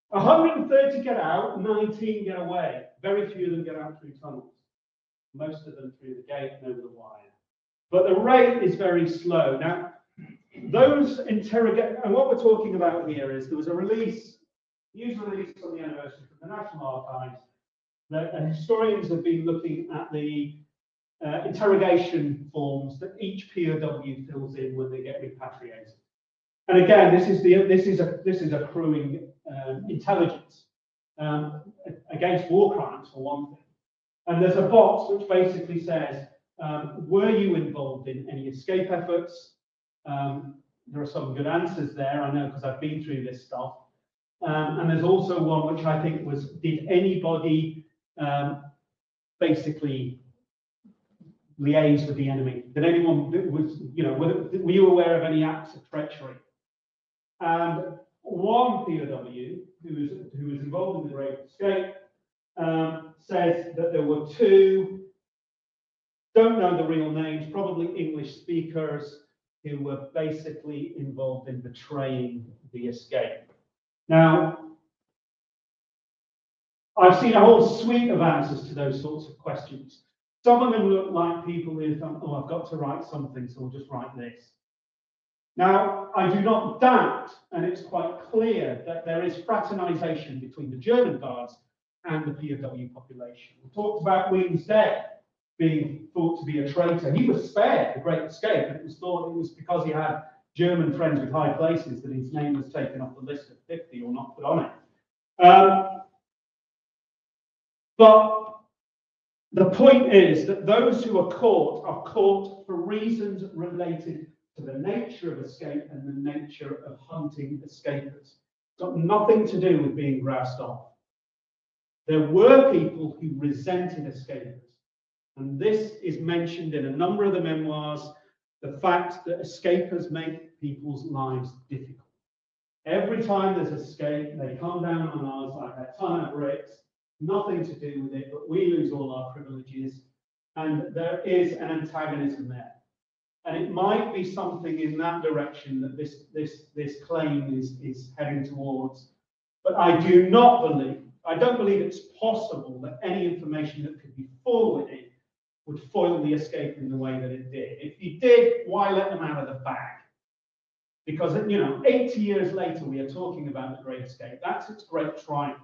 130 get out, 19 get away. Very few of them get out through tunnels. Most of them through the gate and over the wire. But the rate is very slow. Now, those and what we're talking about here is there was a release, news release from the anniversary from the National Archives, that historians have been looking at the interrogation forms that each POW fills in when they get repatriated. And again, this is accruing intelligence against war crimes for one thing. And there's a box which basically says, were you involved in any escape efforts? There are some good answers there, I know, because I've been through this stuff. And there's also one which I think was, did anybody basically liaise with the enemy? Did anyone, were you aware of any acts of treachery? And one POW who was involved in the Great Escape says that there were two, don't know the real names, probably English speakers, who were basically involved in betraying the escape. Now, I've seen a whole suite of answers to those sorts of questions. Some of them look like people who thought, oh, I've got to write something, so I'll just write this. Now, I do not doubt, and it's quite clear, that there is fraternization between the German guards and the POW population. We talked about Wheaton's death being thought to be a traitor. He was spared the Great Escape, and it was thought it was because he had German friends with high places that his name was taken off the list of 50 or not put on it. But the point is that those who are caught for reasons related to the nature of escape and the nature of hunting escapers. It's got nothing to do with being grassed off. There were people who resented escapers. And this is mentioned in a number of the memoirs, the fact that escapers make people's lives difficult. Every time there's escape, they come down on us like a ton of bricks, nothing to do with it, but we lose all our privileges, and there is an antagonism there. And it might be something in that direction that this claim is heading towards. But I don't believe it's possible that any information that could be forwarded would foil the escape in the way that it did. If you did, why let them out of the bag? Because, 80 years later, we are talking about the Great Escape. That's its great triumph.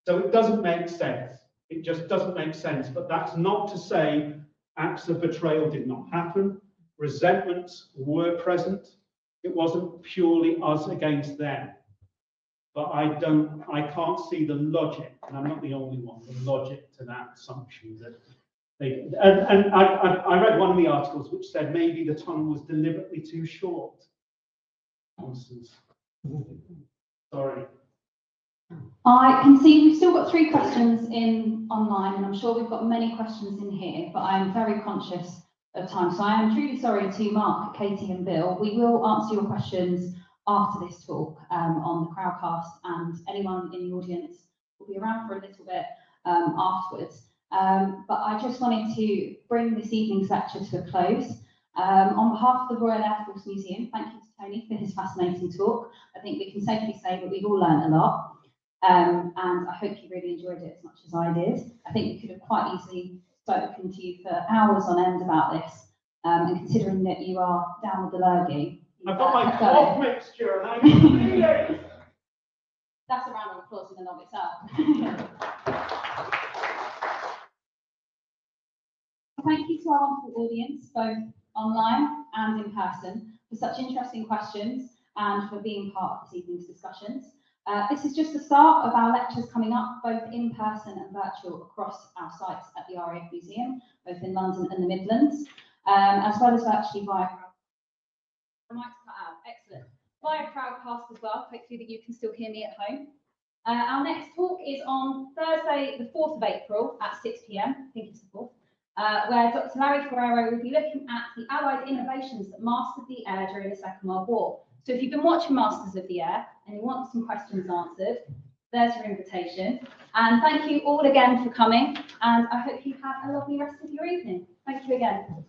So it doesn't make sense. It just doesn't make sense. But that's not to say acts of betrayal did not happen. Resentments were present. It wasn't purely us against them. But I can't see the logic, and I'm not the only one, the logic to that assumption that I read one of the articles which said maybe the tunnel was deliberately too short. Nonsense. Sorry. I can see we've still got 3 questions in online, and I'm sure we've got many questions in here, but I'm very conscious of time. So I am truly sorry to Mark, Katie and Bill. We will answer your questions after this talk on the Crowdcast, and anyone in the audience will be around for a little bit afterwards. But I just wanted to bring this evening's lecture to a close. On behalf of the Royal Air Force Museum, thank you to Tony for his fascinating talk. I think we can safely say that we've all learned a lot. And I hope you really enjoyed it as much as I did. I think we could have quite easily spoken to you for hours on end about this. And considering that you are down with the lurgy. I've got my cough mixture and I can feel it. That's a round of applause in and of itself. Thank you to our wonderful audience, both online and in person, for such interesting questions and for being part of this evening's discussions. This is just the start of our lectures coming up, both in person and virtual, across our sites at the RAF Museum, both in London and the Midlands, as well as virtually via the mic's cut out. Excellent. Via Crowdcast as well. Hopefully that you can still hear me at home. Our next talk is on Thursday, the 4th of April at 6 p.m. I think it's the 4th. Where Dr. Larry Ferrero will be looking at the Allied innovations that mastered the air during the Second World War. So if you've been watching Masters of the Air and you want some questions answered, there's your invitation. And thank you all again for coming, and I hope you have a lovely rest of your evening. Thank you again.